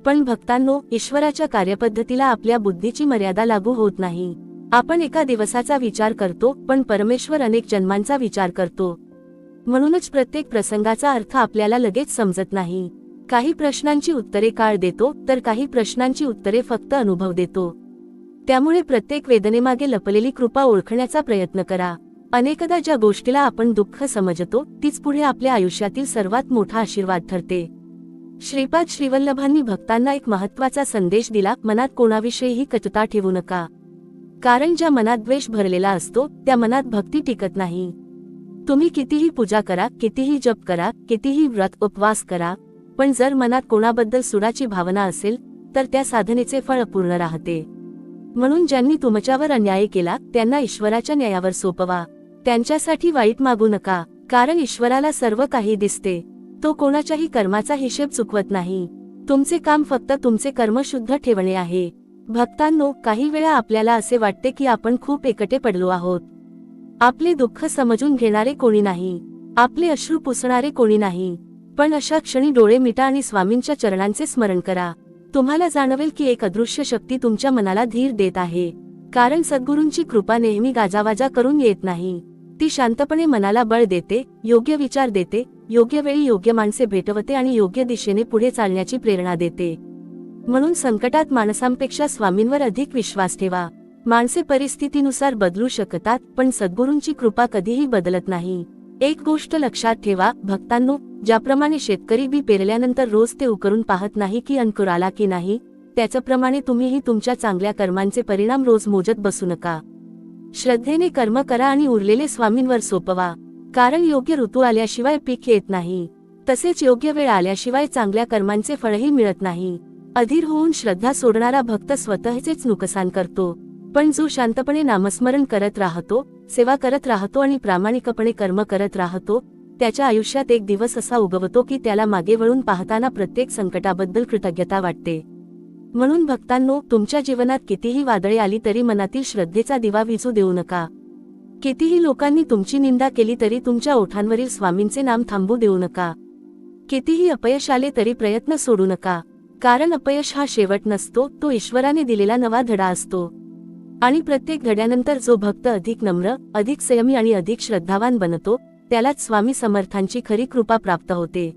पण भक्तांनो, ईश्वराच्या कार्यपद्धतीला आपल्या बुद्धीची मर्यादा लागू होत नाही. आपण एका दिवसाचा विचार करतो पण परमेश्वर अनेक जन्मांचा विचार करतो. म्हणूनच प्रत्येक प्रसंगाचा अर्थ आपल्याला लगेच समजत नाही. काही प्रश्नांची उत्तरे काळ देतो तर काही प्रश्नांची उत्तरे फक्त अनुभव देतो. त्यामुळे प्रत्येक वेदनेमागे लपलेली कृपा ओळखण्याचा प्रयत्न करा. अनेकदा ज्या गोष्टीला आपण दुःख समजतो तीच पुढे आपल्या आयुष्यातील सर्वात मोठा आशीर्वाद ठरते. श्रीपाद श्रीवल्लभांनी भक्तांना एक महत्त्वाचा संदेश दिला, मनात कोणाविषयीही कटुता ठेवू नका. कारण ज्या मनात द्वेष भरलेला असतो त्या मनात भक्ती टिकत नाही. तुम्ही कितीही पूजा करा, कितीही जप करा, कितीही व्रत उपवास करा, पण जर मनात कोणाबद्दल सुडाची भावना असेल तर त्या साधनेचे फळ अपूर्ण राहते. म्हणून ज्यांनी तुमच्यावर अन्याय केला त्यांना ईश्वराच्या न्यायावर सोपवा. त्यांच्यासाठी वाईट मागू नका, कारण ईश्वराला सर्व काही दिसते. तो कोणाच्याही कर्माचा हिशेब चुकवत नाही. तुमचे काम फक्त तुमचे कर्म शुद्ध ठेवणे आहे. भक्तांनो, काही वेळा आपल्याला असे वाटते की आपण खूप एकटे पडलो आहोत. आपले दुःख समजून घेणारे कोणी नाही, आपले अश्रू पुसणारे कोणी नाही. पण अशा क्षणी डोळे मिटा आणि स्वामींच्या चरणांचे स्मरण करा. तुम्हाला जाणवेल की एक अदृश्य शक्ती तुमच्या मनाला धीर देत आहे. कारण सद्गुरूंची कृपा नेहमी गाजावाजा करून येत नाही. ती शांतपणे मनाला बळ देते, योग्य विचार देते, योग्य वेळी योग्य माणसे भेटवते आणि योग्य दिशेने पुढे चालण्याची प्रेरणा देते. म्हणून संकटात माणसांपेक्षा स्वामींवर अधिक विश्वास ठेवा. माणसे परिस्थितीनुसार बदलू शकतात, पण सद्गुरूंची कृपा कधीही बदलत नाही. एक गोष्ट लक्षात ठेवा भक्तांनो, ज्याप्रमाणे शेतकरी बी पेरल्यानंतर रोज ते उकरून पाहत नाही की अंकुर आला की नाही, त्याचप्रमाणे तुम्हीही तुमच्या चांगल्या कर्मांचे परिणाम रोज मोजत बसू नका. श्रद्धेने कर्म करा आणि उरलेले स्वामींवर सोपवा. कारण योग्य ऋतू आल्याशिवाय पीक येत नाही, तसेच योग्य वेळ आल्याशिवाय चांगल्या कर्मांचे फळही मिळत नाही. अधीर होऊन श्रद्धा सोडणारा भक्त स्वतःचेच नुकसान करतो, पण जो शांतपणे नामस्मरण करत राहतो, सेवा करत राहतो आणि प्रामाणिकपणे कर्म करत राहतो, त्याच्या आयुष्यात एक दिवस असा उगवतो की त्याला मागे वळून पाहताना प्रत्येक संकटाबद्दल कृतज्ञता वाटते. म्हणून भक्तांनो, तुमच्या जीवनात कितीही वादळे आली तरी मनातील श्रद्धेचा दिवा विझू देऊ नका. कितीही लोकांनी तुमची निंदा केली तरी तुमच्या ओठांवरील स्वामींचे नाम थांबू देऊ नका. कितीही अपयश आले तरी प्रयत्न सोडू नका. कारण अपयश हा शेवट नसतो, तो ईश्वराने दिलेला नवा धडा असतो. आणि प्रत्येक धड्यानंतर जो भक्त अधिक नम्र, अधिक संयमी आणि अधिक श्रद्धावान बनतो, त्यालाच स्वामी समर्थांची खरी कृपा प्राप्त होते.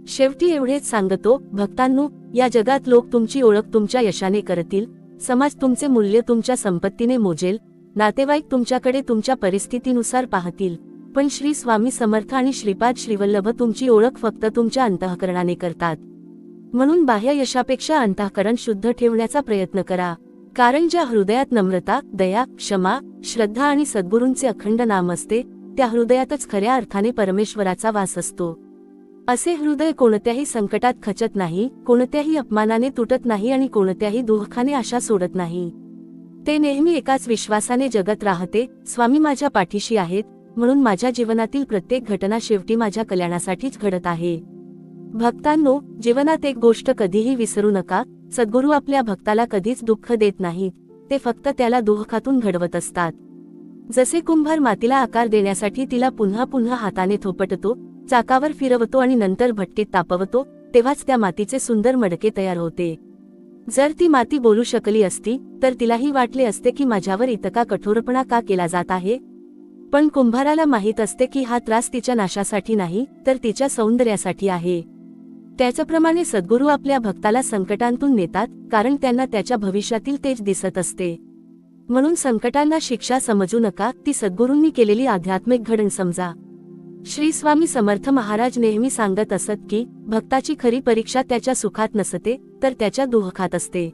शेवटी एवढेच सांगतो भक्तांनो, या जगात लोक तुमची ओळख तुमच्या यशाने करतील, समाज तुमचे मूल्य तुमच्या संपत्तीने मोजेल, नातेवाईक तुमच्याकडे तुमच्या परिस्थितीनुसार पाहतील, पण श्री स्वामी समर्थ आणि श्रीपाद श्रीवल्लभ तुमची ओळख फक्त तुमच्या अंतःकरणाने करतात. म्हणून बाह्य यशापेक्षा अंतःकरण शुद्ध ठेवण्याचा प्रयत्न करा. कारण ज्या हृदयात नम्रता, दया, क्षमा, श्रद्धा आणि सद्गुरूंचे अखंड नाम असते, त्या हृदयातच खऱ्या अर्थाने परमेश्वराचा वास असतो. असे हृदय कोणत्याही संकटात खचत नाही, कोणत्याही अपमानाने तुटत नाही आणि कोणत्याही दुःखाने आशा सोडत नाही. ते नेहमी एकाच विश्वासाने जगत राहते, स्वामी माझ्या पाठीशी आहेत, म्हणून माझ्या जीवनातील प्रत्येक घटना शेवटी माझ्या कल्याणासाठीच घडत आहे. भक्तांनो, जीवनात एक गोष्ट कधीही विसरू नका, सद्गुरू आपल्या भक्ताला कधीच दुःख देत नाहीत, ते फक्त त्याला दुःखातून घडवत असतात. जसे कुंभार मातीला आकार देण्यासाठी तिला पुन्हा पुन्हा हाताने थोपटतो, चाकावर फिरवतो आणि नंतर भट्टीत तापवतो, तेव्हाच त्या मातीचे सुंदर मडके तयार होते. जर ती माती बोलू शकली असती तर तिलाही वाटले असते की माझ्यावर इतका कठोरपणा का केला जात आहे. पण कुंभाराला माहीत असते की हा त्रास तिच्या नाशासाठी नाही, तर तिच्या सौंदर्यासाठी आहे. त्याचप्रमाणे सद्गुरू आपल्या भक्ताला संकटांतून नेतात, कारण त्यांना त्याच्या भविष्यातील तेज दिसत असते. म्हणून संकटांना शिक्षा समजू नका, ती सद्गुरूंनी केलेली आध्यात्मिक घडण समजा. श्री स्वामी समर्थ महाराज नेहमी सांगत असत की भक्ताची खरी परीक्षा त्याच्या सुखात नसते, तर त्याच्या दुःखात असते.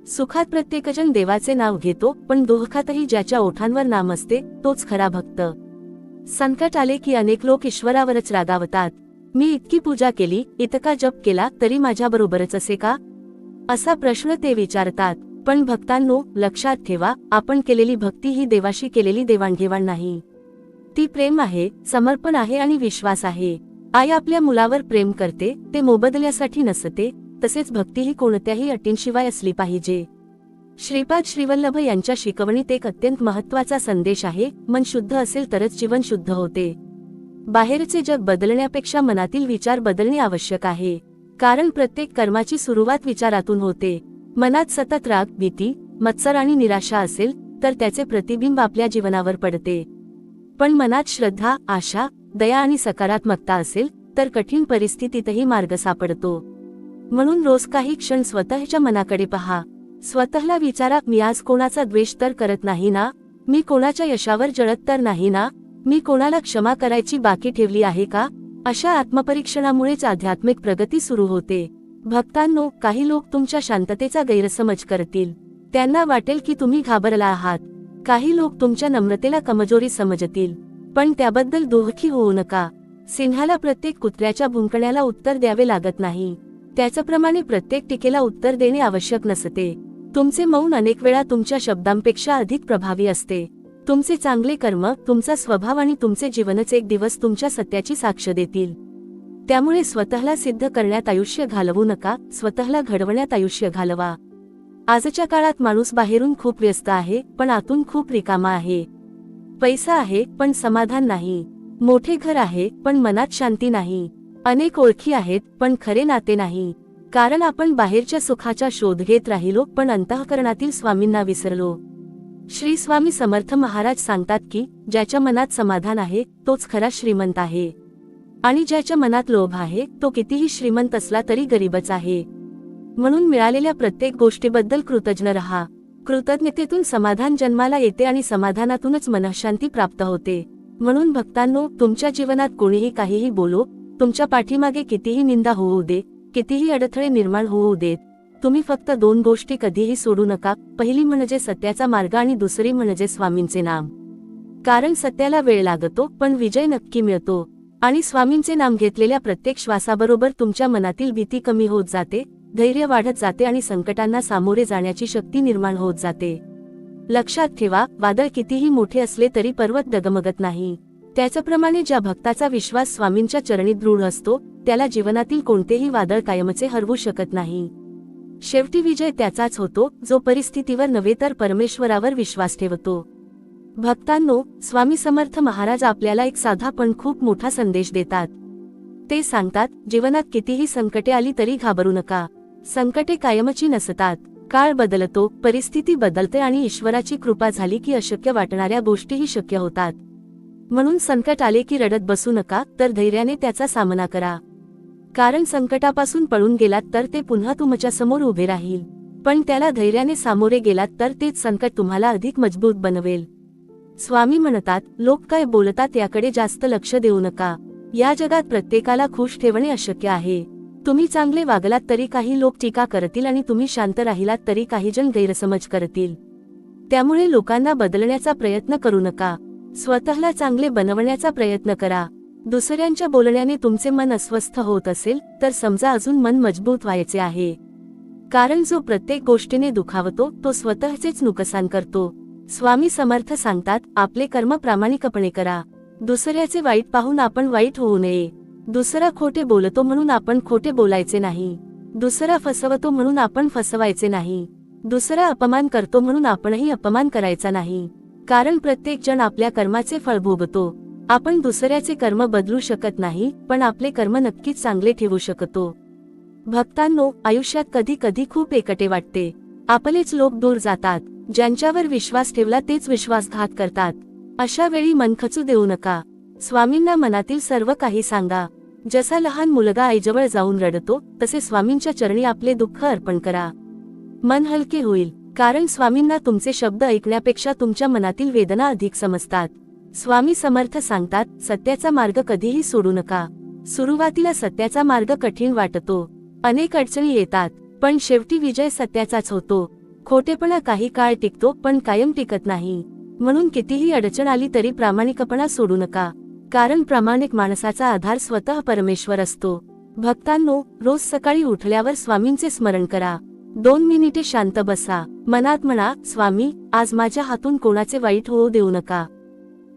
सुखात प्रत्येकजण देवाचे नाव घेतो, पण दुःखातही ज्याच्या ओठांवर नाम असते तोच खरा भक्त. संकट आले की अनेक लोक ईश्वरावरच रागावतात. मी इतकी पूजा केली, इतका जप केला, तरी माझ्याबरोबरच असे का, असा प्रश्न ते विचारतात. पण भक्तांनो, लक्षात ठेवा, आपण केलेली भक्ती ही देवाशी केलेली देवाणघेवाण नाही. ती प्रेम आहे, समर्पण आहे आणि विश्वास आहे. आई आपल्या मुलावर प्रेम करते, ते मोबदल्यासाठी नसते, तसेच भक्ती ही कोणत्याही अटींशिवाय असली पाहिजे. श्रीपाद श्रीवल्लभ यांच्या शिकवणीत एक अत्यंत महत्त्वाचा संदेश आहे, मन शुद्ध असेल तरच जीवन शुद्ध होते. बाहेरचे जग बदलण्यापेक्षा मनातील विचार बदलणे आवश्यक आहे. कारण प्रत्येक कर्माची सुरुवात विचारातून होते. मनात सतत राग, भीती, मत्सर आणि निराशा असेल तर त्याचे प्रतिबिंब आपल्या जीवनावर पडते. पण मनात श्रद्धा, आशा, दया आणि सकारात्मकता असेल तर कठीण परिस्थितीतही मार्ग सापडतो. म्हणून रोज काही क्षण स्वतःच्या मनाकडे पहा. स्वतःला विचारा, मी आज कोणाचा द्वेष तर करत नाही ना, मी कोणाच्या यशावर जळत तर नाही ना, मी कोणाला क्षमा करायची बाकी ठेवली आहे का. अशा आत्मपरीक्षणामुळेच आध्यात्मिक प्रगती सुरू होते. भक्तांनो, काही लोक तुमच्या शांततेचा गैरसमज करतील. त्यांना वाटेल की तुम्ही घाबरला आहात. काही लोक तुमच्या नम्रतेला कमजोरी समजतील, पण त्याबद्दल दुःखी होऊ नका. सिंहाला प्रत्येक कुत्र्याच्या भुंकण्याला उत्तर द्यावे लागत नाही, त्याचप्रमाणे प्रत्येक टीकेला उत्तर देणे आवश्यक नसते. तुमचे मौन अनेक वेळा तुमच्या शब्दांपेक्षा अधिक प्रभावी असते. तुमचे चांगले कर्म, तुमचा स्वभाव आणि तुमचे जीवनच एक दिवस तुमच्या सत्याची साक्ष देतील. त्यामुळे स्वतःला सिद्ध करण्यात आयुष्य घालवू नका, स्वतःला घडवण्यात आयुष्य घालवा. आजच्या काळात माणूस बाहेरून खूप व्यस्त आहे, पण आतून खूप रिकामा आहे. पैसा आहे, पण समाधान नाही. मोठे घर आहे, पण मनात शांती नाही. अनेक ओळखी आहेत, पण खरे नाते नाही. कारण आपण बाहेरच्या सुखाचा शोध घेत राहिलो, पण अंतःकरणातील स्वामींना विसरलो. श्री स्वामी समर्थ महाराज सांगतात की ज्याच्या मनात समाधान आहे तोच खरा श्रीमंत आहे, आणि ज्याच्या मनात लोभ आहे तो कितीही श्रीमंत असला तरी गरीबच आहे. म्हणून मिळालेल्या प्रत्येक गोष्टीबद्दल कृतज्ञ रहा. कृतज्ञतेतून समाधान जन्माला येते आणि समाधानातूनच मनःशांती प्राप्त होते. म्हणून भक्तांनो, तुमच्या जीवनात कोणीही काहीही बोलो, तुमच्या पाठीमागे कितीही निंदा होऊ दे, कितीही अडथळे निर्माण होऊ देत, तुम्ही फक्त 2 गोष्टी कधीही सोडू नका. पहिली म्हणजे सत्याचा मार्ग आणि दुसरी म्हणजे स्वामींचे नाम. कारण सत्याला वेळ लागतो, पण विजय नक्की मिळतो. आणि स्वामींचे नाम घेतलेल्या प्रत्येक श्वासाबरोबर तुमच्या मनातील भीती कमी होत जाते, धैर्य वाढत जाते आणि संकटांना सामोरे जाण्याची शक्ती निर्माण होत जाते. लक्षात ठेवा, वादळ कितीही मोठे असले तरी पर्वत डगमगत नाही. त्याचप्रमाणे ज्या भक्ताचा विश्वास स्वामींच्या चरणी दृढ असतो, त्याला जीवनातील कोणतेही वादळ कायमचे हरवू शकत नाही. शेवटी विजय त्याचाच होतो जो परिस्थितीवर नव्हे तर परमेश्वरावर विश्वास ठेवतो. भक्तांनो, स्वामी समर्थ महाराज आपल्याला एक साधा पण खूप मोठा संदेश देतात. ते सांगतात, जीवनात कितीही संकटे आली तरी घाबरू नका. संकटे कायमची नसतात. काळ बदलतो, परिस्थिती बदलते आणि ईश्वराची कृपा झाली की अशक्य वाटणाऱ्या गोष्टीही शक्य होतात. म्हणून संकट आले की रडत बसू नका, तर धैर्याने त्याचा सामना करा. कारण संकटापासून पळून गेलात तर ते पुन्हा तुमच्या समोर उभे राहील, पण त्याला धैर्याने सामोरे गेलात तर तेच संकट तुम्हाला अधिक मजबूत बनवेल. स्वामी म्हणतात, लोक काय बोलतात याकडे जास्त लक्ष देऊ नका. या जगात प्रत्येकाला खुश ठेवणे अशक्य आहे. तुम्ही चांगले वागलात तरी काही लोक टीका करतील आणि तुम्ही शांत राहिलात तरी काही जण गैरसमज करतील. त्यामुळे लोकांना बदलण्याचा प्रयत्न करू नका. स्वतःला चांगले बनवण्याचा प्रयत्न करा. दुसऱ्यांच्या बोलण्याने तुमचे मन अस्वस्थ होत असेल तर समजा अजून मन मजबूत व्हायचे आहे. कारण जो प्रत्येक गोष्टीने दुखावतो तो स्वतःचेच नुकसान करतो. स्वामी समर्थ सांगतात, आपले कर्म प्रामाणिकपणे करा. दुसऱ्याचे वाईट पाहून आपण वाईट होऊ नये. दुसरा खोटे बोलतो म्हणून आपण खोटे बोलायचे नाही. दुसरा फसवतो म्हणून आपण फसवायचे नाही. दुसरा अपमान करतो म्हणून आपणही अपमान करायचा नाही. कारण प्रत्येक जण आपल्या कर्माचे फळ भोगतो. आपण दुसऱ्याचे कर्म बदलू शकत नाही, पण आपले कर्म नक्कीच चांगले ठेवू शकतो. भक्तांनो, आयुष्यात कधी कधी खूप एकटे वाटते. आपलेच लोक दूर जातात. ज्यांच्यावर विश्वास ठेवला तेच विश्वासघात करतात. अशा वेळी मन खचू देऊ नका. स्वामींना मनातील सर्व काही सांगा. जसा लहान मुलगा आईजवळ जाऊन रडतो, तसे स्वामींच्या चरणी आपले दुःख अर्पण करा. मन हलके होईल. कारण स्वामींना तुमचे शब्द ऐकण्यापेक्षा तुमच्या मनातील वेदना अधिक समजतात. स्वामी समर्थ सांगतात, सत्याचा मार्ग कधीही सोडू नका. सुरुवातीला सत्याचा मार्ग कठीण वाटतो. अनेक अडचणी येतात, पण शेवटी विजय सत्याचाच होतो. खोटेपणा काही काळ टिकतो, पण कायम टिकत नाही. म्हणून कितीही अडचण आली तरी प्रामाणिकपणा सोडू नका. कारण प्रामाणिक माणसाचा आधार स्वतः परमेश्वर असतो. भक्तांनो, रोज सकाळी उठल्यावर स्वामींचे स्मरण करा. 2 मिनिटे शांत बसा. मनात म्हणा, स्वामी, आज माझ्या हातून कोणाचे वाईट होऊ देऊ नका.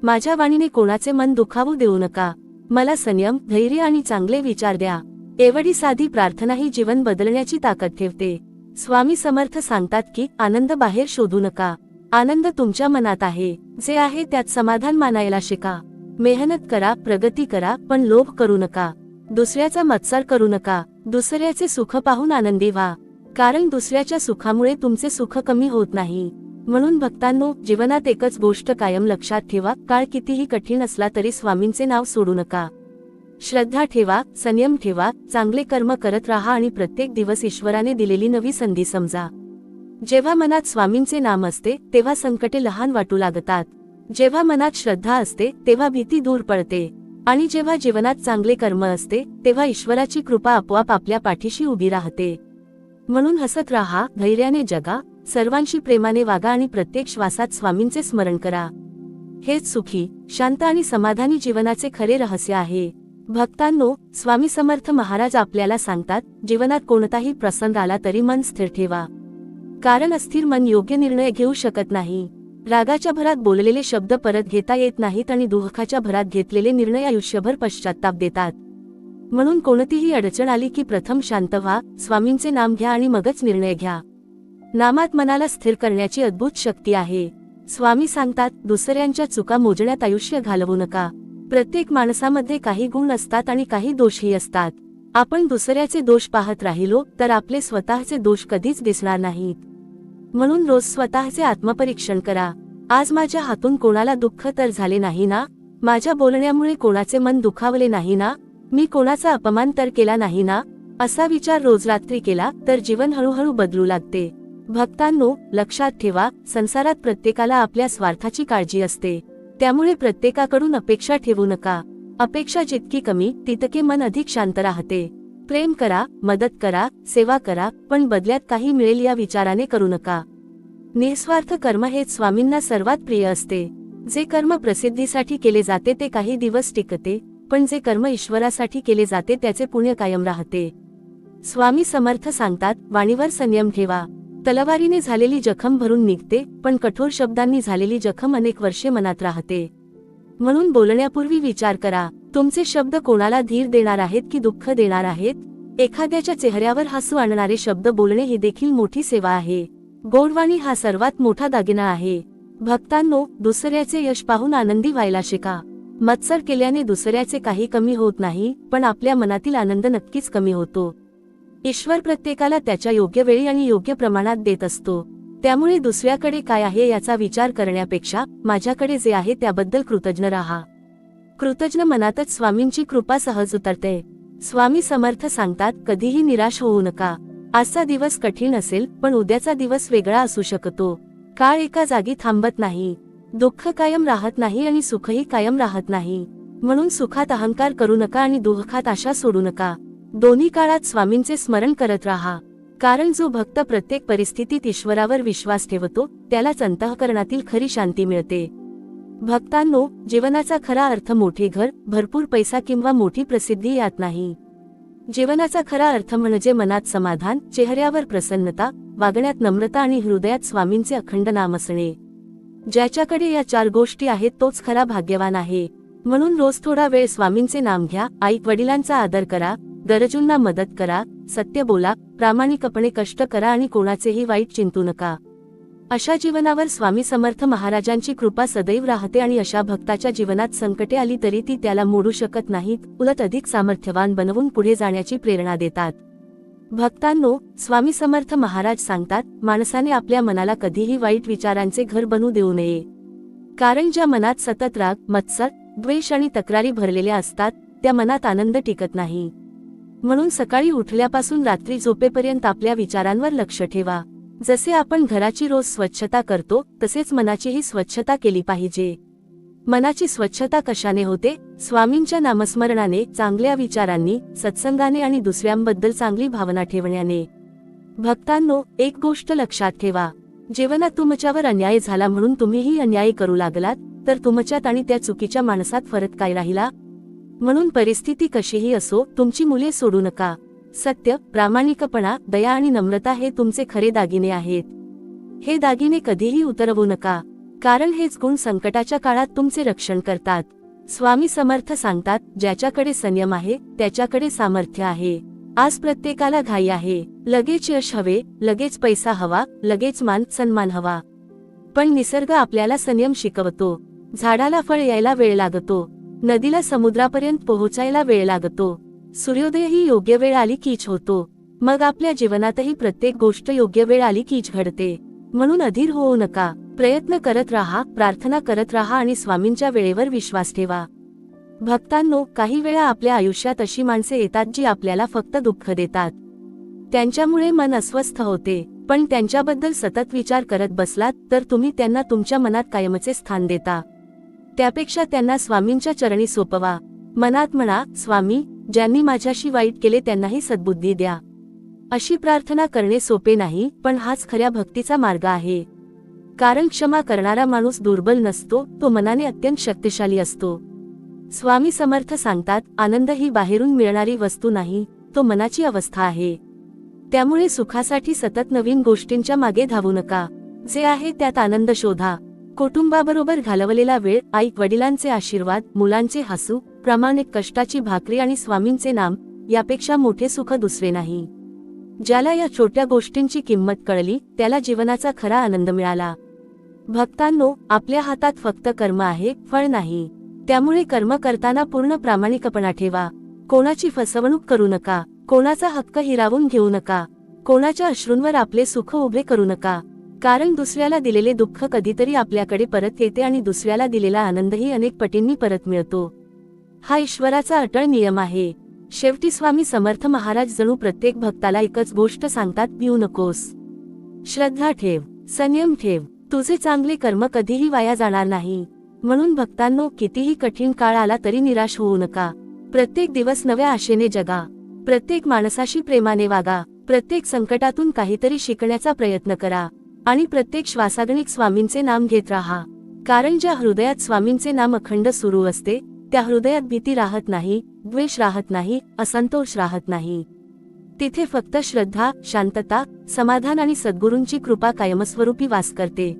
माझ्या वाणीने कोणाचे मन दुखावू देऊ नका. मला संयम, धैर्य आणि चांगले विचार द्या. एवढी साधी प्रार्थनाही जीवन बदलण्याची ताकद ठेवते. स्वामी समर्थ सांगतात की आनंद बाहेर शोधू नका. आनंद तुमच्या मनात आहे. जे आहे त्यात समाधान मानायला शिका. मेहनत करा, प्रगती करा, पण लोभ करू नका. दुसऱ्याचा मत्सर करू नका. दुसऱ्याचे सुख पाहून आनंदी व्हा. कारण दुसऱ्याच्या सुखामुळे तुमचे सुख कमी होत नाही. म्हणून भक्तांनो, जीवनात एकच गोष्ट कायम लक्षात ठेवा. काळ कितीही कठीण असला तरी स्वामींचे नाव सोडू नका. श्रद्धा ठेवा, संयम ठेवा, चांगले कर्म करत राहा आणि प्रत्येक दिवस ईश्वराने दिलेली नवी संधी समजा. जेव्हा मनात स्वामींचे नाम असते तेव्हा संकटे लहान वाटू लागतात. जेव्हा मनात श्रद्धा असते तेव्हा भीती दूर पडते. आणि जेव्हा जीवनात चांगले कर्म असते तेव्हा ईश्वराची कृपा आपोआप आपल्या पाठीशी उभी राहते. म्हणून हसत राहा, धैर्याने जगा, सर्वांशी प्रेमाने वागा आणि प्रत्येक श्वासात स्वामींचे स्मरण करा. हेच सुखी, शांत आणि समाधानी जीवनाचे खरे रहस्य आहे. भक्तांनो, स्वामी समर्थ महाराज आपल्याला सांगतात, जीवनात कोणताही प्रसंग आला तरी मन स्थिर ठेवा. कारण अस्थिर मन योग्य निर्णय घेऊ शकत नाही. रागाच्या भरात बोललेले शब्द परत घेता येत नाहीत आणि दुःखाच्या भरात घेतलेले निर्णय आयुष्यभर पश्चात्ताप देतात. म्हणून कोणतीही अडचण आली की प्रथम शांत व्हा, स्वामींचे नाम घ्या आणि मगच निर्णय घ्या. नामात मनाला स्थिर करण्याची अद्भुत शक्ती आहे. स्वामी सांगतात, दुसऱ्यांच्या चुका मोजण्यात आयुष्य घालवू नका. प्रत्येक माणसामध्ये काही गुण असतात आणि काही दोषही असतात. आपण दुसऱ्याचे दोष पाहत राहिलो तर आपले स्वतःचे दोष कधीच दिसणार नाहीत. म्हणून रोज स्वतःचे आत्मपरीक्षण करा. आज माझ्या हातून कोणाला दुःख तर झाले नाही ना? माझ्या बोलण्यामुळे कोणाचे मन दुखावले नाही ना? मी कोणाचा अपमान तर केला नाही ना? असा विचार रोज रात्री केला तर जीवन हळूहळू बदलू लागते. भक्तांनो, लक्षात ठेवा, संसारात प्रत्येकाला आपल्या स्वार्थाची काळजी असते. त्यामुळे प्रत्येकाकडून अपेक्षा ठेवू नका. अपेक्षा जितकी कमी तितके मन अधिक शांत राहते. प्रेम करा, मदत करा, सेवा करा, पण बदल्यात काही मिळेल या विचाराने करू नका. निस्वार्थ कर्म हेच स्वामींना सर्वात प्रिय असते. जे कर्म प्रसिद्धीसाठी केले जाते ते काही दिवस टिकते, पण जे कर्म ईश्वरासाठी केले जाते त्याचे पुण्य कायम राहते. स्वामी समर्थ सांगतात, वाणीवर संयम ठेवा. तलवारीने झालेली जखम भरून निघते, पण कठोर शब्दांनी झालेली जखम अनेक वर्षे मनात राहते. म्हणून बोलण्यापूर्वी विचार करा, तुमचे शब्द कोणाला धीर देणार आहेत की दुःख देणार आहेत? एखाद्याच्या चेहऱ्यावर हसू आणणारे शब्द बोलणे ही देखील मोठी सेवा आहे. गोडवाणी हा सर्वात मोठा दागिना आहे. भक्तांनो, दुसऱ्याचे यश पाहून आनंदी व्हायला शिका. मत्सर केल्याने दुसऱ्याचे काही कमी होत नाही, पण आपल्या मनातील आनंद नक्कीच कमी होतो. ईश्वर प्रत्येकाला त्याच्या योग्य वेळी आणि योग्य प्रमाणात देत असतो. त्यामुळे दुसऱ्याकडे काय आहे याचा विचार करण्यापेक्षा माझ्याकडे जे आहे त्याबद्दल कृतज्ञ राहा. कृतज्ञ मनातच स्वामींची कृपा सहज उतरते. स्वामी समर्थ सांगतात, कधीही निराश होऊ नका. आजचा दिवस कठीण असेल, पण उद्याचा दिवस वेगळा असू शकतो. काळ एका जागी थांबत नाही. दुःख कायम राहत नाही आणि सुखही कायम राहत नाही. म्हणून सुखात अहंकार करू नका आणि दुःखात आशा सोडू नका. दोन्ही काळात स्वामींचे स्मरण करत राहा. कारण जो भक्त प्रत्येक परिस्थितीत ईश्वरावर विश्वास ठेवतो त्यालाच अंतःकरणातील खरी शांती मिळते. भक्तांनो, जीवनाचा खरा अर्थ मोठे घर, भरपूर पैसा किंवा मोठी प्रसिद्धी यात नाही. जीवनाचा खरा अर्थ म्हणजे मनात समाधान, चेहऱ्यावर प्रसन्नता, वागण्यात नम्रता आणि हृदयात स्वामींचे अखंड नाम असणे. ज्याच्याकडे या 4 गोष्टी आहेत तोच खरा भाग्यवान आहे. म्हणून रोज थोडा वेळ स्वामींचे नाम घ्या, आई वडिलांचा आदर करा, गरजूंना मदत करा, सत्य बोला, प्रामाणिकपणे कष्ट करा आणि कोणाचेही वाईट चिंतू नका. अशा जीवनावर स्वामी समर्थ महाराजांची कृपा सदैव राहते आणि अशा भक्ताच्या जीवनात संकटे आली तरी ती त्याला मोडू शकत नाहीत, उलट अधिक सामर्थ्यवान बनवून पुढे जाण्याची प्रेरणा देतात. भक्तांनो, स्वामी समर्थ महाराज सांगतात, माणसाने आपल्या मनाला कधीही वाईट विचारांचे घर बनू देऊ नये. कारण ज्या मनात सतत राग, मत्सर, द्वेष आणि तक्रारी भरलेल्या असतात त्या मनात आनंद टिकत नाही. म्हणून सकाळी उठल्यापासून रात्री झोपेपर्यंत आपल्या विचारांवर लक्ष ठेवा. जसे आपण घराची रोज स्वच्छता करतो तसेच मनाचीही स्वच्छता केली पाहिजे. मनाची स्वच्छता कशाने होते? स्वामींच्या नामस्मरणाने, चांगल्या विचारांनी, सत्संगाने आणि दुसऱ्यांबद्दल चांगली भावना ठेवण्याने. भक्तांनो, एक गोष्ट लक्षात ठेवा, जीवनात तुमच्यावर अन्याय झाला म्हणून तुम्हीही अन्याय करू लागलात तर तुमच्यात आणि त्या चुकीच्या माणसात फरक काय राहिला? म्हणून परिस्थिती कशीही असो, तुमची मुले सोडू नका. सत्य, प्रामाणिकपणा, दया आणि नम्रता हे तुमचे खरे दागिने आहेत. हे दागिने कधीही उतरवू नका, कारण हेच गुण संकटाच्या काळात तुमचे रक्षण करतात. स्वामी समर्थ सांगतात, ज्याच्याकडे संयम आहे त्याच्याकडे सामर्थ्य आहे. आज प्रत्येकाला घाई आहे. लगेच यश हवे, लगेच पैसा हवा, लगेच मान सन्मान हवा. पण निसर्ग आपल्याला संयम शिकवतो. झाडाला फळ यायला वेळ लागतो, नदीला समुद्रापर्यंत पोहोचायला वेळ लागतो, सूर्योदयही योग्य वेळ आली कीच होतो. मग आपल्या जीवनातही प्रत्येक गोष्ट योग्य वेळ आली कीच घडते. म्हणून अधीर होऊ नका. प्रयत्न करत राहा, प्रार्थना करत राहा आणि स्वामींच्या वेळेवर विश्वास ठेवा. भक्तांनो, काही वेळा आपल्या आयुष्यात अशी माणसे येतात जी आपल्याला फक्त दुःख देतात. त्यांच्यामुळे मन अस्वस्थ होते, पण त्यांच्याबद्दल सतत विचार करत बसलात तर तुम्ही त्यांना तुमच्या मनात कायमचे स्थान देता. त्यापेक्षा त्यांना स्वामींच्या चरणी सोपवा. मनात म्हणा, स्वामी, ज्यांनी माझ्याशी वाईट केले त्यांनाही सद्बुद्धी द्या. अशी प्रार्थना करणे सोपे नाही, पण हाच खऱ्या भक्तीचा मार्ग आहे. कारण क्षमा करणारा माणूस दुर्बल नसतो, तो मनाने अत्यंत शक्तिशाली असतो. स्वामी समर्थ सांगतात, आनंद ही बाहेरून मिळणारी वस्तू नाही, तो मनाची अवस्था आहे. त्यामुळे सुखासाठी सतत नवीन गोष्टींच्या मागे धावू नका. जे आहे त्यात आनंद शोधा. कुटुंबाबरोबर घालवलेला वेळ, आई वडिलांचे आशीर्वाद, मुलांचे हसू, प्रामाणिक कष्टाची भाकरी आणि स्वामींचे नाम यापेक्षा मोठे सुख दुसरे नाही. ज्याला या छोट्या गोष्टींची किंमत कळली त्याला जीवनाचा खरा आनंद मिळाला. भक्तांनो, आपल्या हातात फक्त कर्म आहे, फळ नाही. त्यामुळे कर्म करताना पूर्ण प्रामाणिकपणा ठेवा. कोणाची फसवणूक करू नका, कोणाचा हक्क हिरावून घेऊ नका, कोणाच्या अश्रूंवर आपले सुख उभे करू नका. कारण दुसऱ्याला दिलेले दुःख कधीतरी आपल्याकडे परत येते आणि दुसऱ्याला दिलेला आनंदही अनेक पटींनी परत मिळतो. हा ईश्वराचा अटळ नियम आहे. शेवटी स्वामी समर्थ महाराज जणू प्रत्येक भक्ताला एकच गोष्ट सांगतात, पिऊ नकोस. श्रद्धा ठेव, संयम ठेव. तुझे चांगले कर्म कधीही वाया जाणार नाही. म्हणून भक्तांनो, कितीही कठीण काळ आला तरी निराश होऊ नका. प्रत्येक दिवस नव्या आशेने जगा. प्रत्येक माणसाशी प्रेमाने वागा. प्रत्येक संकटातून काहीतरी शिकण्याचा प्रयत्न करा. आणि प्रत्येक श्वासागणिक स्वामींचे नाम घेत राहा. कारण ज्या हृदयात स्वामींचे नाम अखंड सुरू असते त्या हृदयात भीती राहत नाही, द्वेष राहत नाही, असंतोष राहत नाही. तिथे फक्त श्रद्धा, शांतता, समाधान आणि सद्गुरूंची कृपा कायमस्वरूपी वास करते.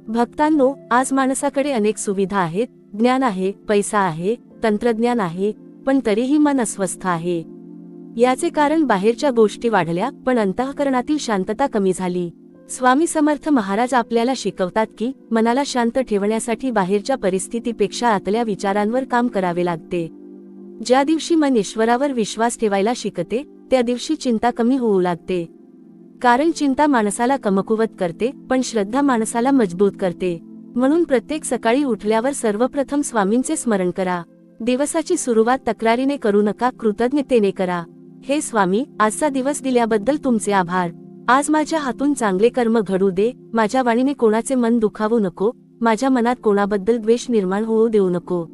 भक्तांनो, आज माणसाकडे अनेक सुविधा आहेत, ज्ञान आहे, पैसा आहे, तंत्रज्ञान आहे, पण तरीही मन अस्वस्थ आहे. याचे कारण बाहेरच्या गोष्टी वाढल्या पण अंतःकरणातील शांतता कमी झाली. स्वामी समर्थ महाराज आपल्याला शिकवतात की मनाला शांत ठेवण्यासाठी बाहेरच्या परिस्थितीपेक्षा आतल्या विचारांवर काम करावे लागते. ज्या दिवशी मन ईश्वरावर विश्वास ठेवायला शिकते त्या दिवशी चिंता कमी होऊ लागते. कारण चिंता माणसाला कमकुवत करते पण श्रद्धा माणसाला मजबूत करते. म्हणून प्रत्येक सकाळी उठल्यावर सर्वप्रथम स्वामींचे स्मरण करा. दिवसाची सुरुवात तक्रारीने करू नका, कृतज्ञतेने करा. हे स्वामी, आजचा दिवस दिल्याबद्दल तुमचे आभार. आज माझ्या हातून चांगले कर्म घडू दे. माझ्या वाणीने कोणाचे मन दुखावू नको. माझ्या मनात कोणाबद्दल द्वेष निर्माण होऊ देऊ नको.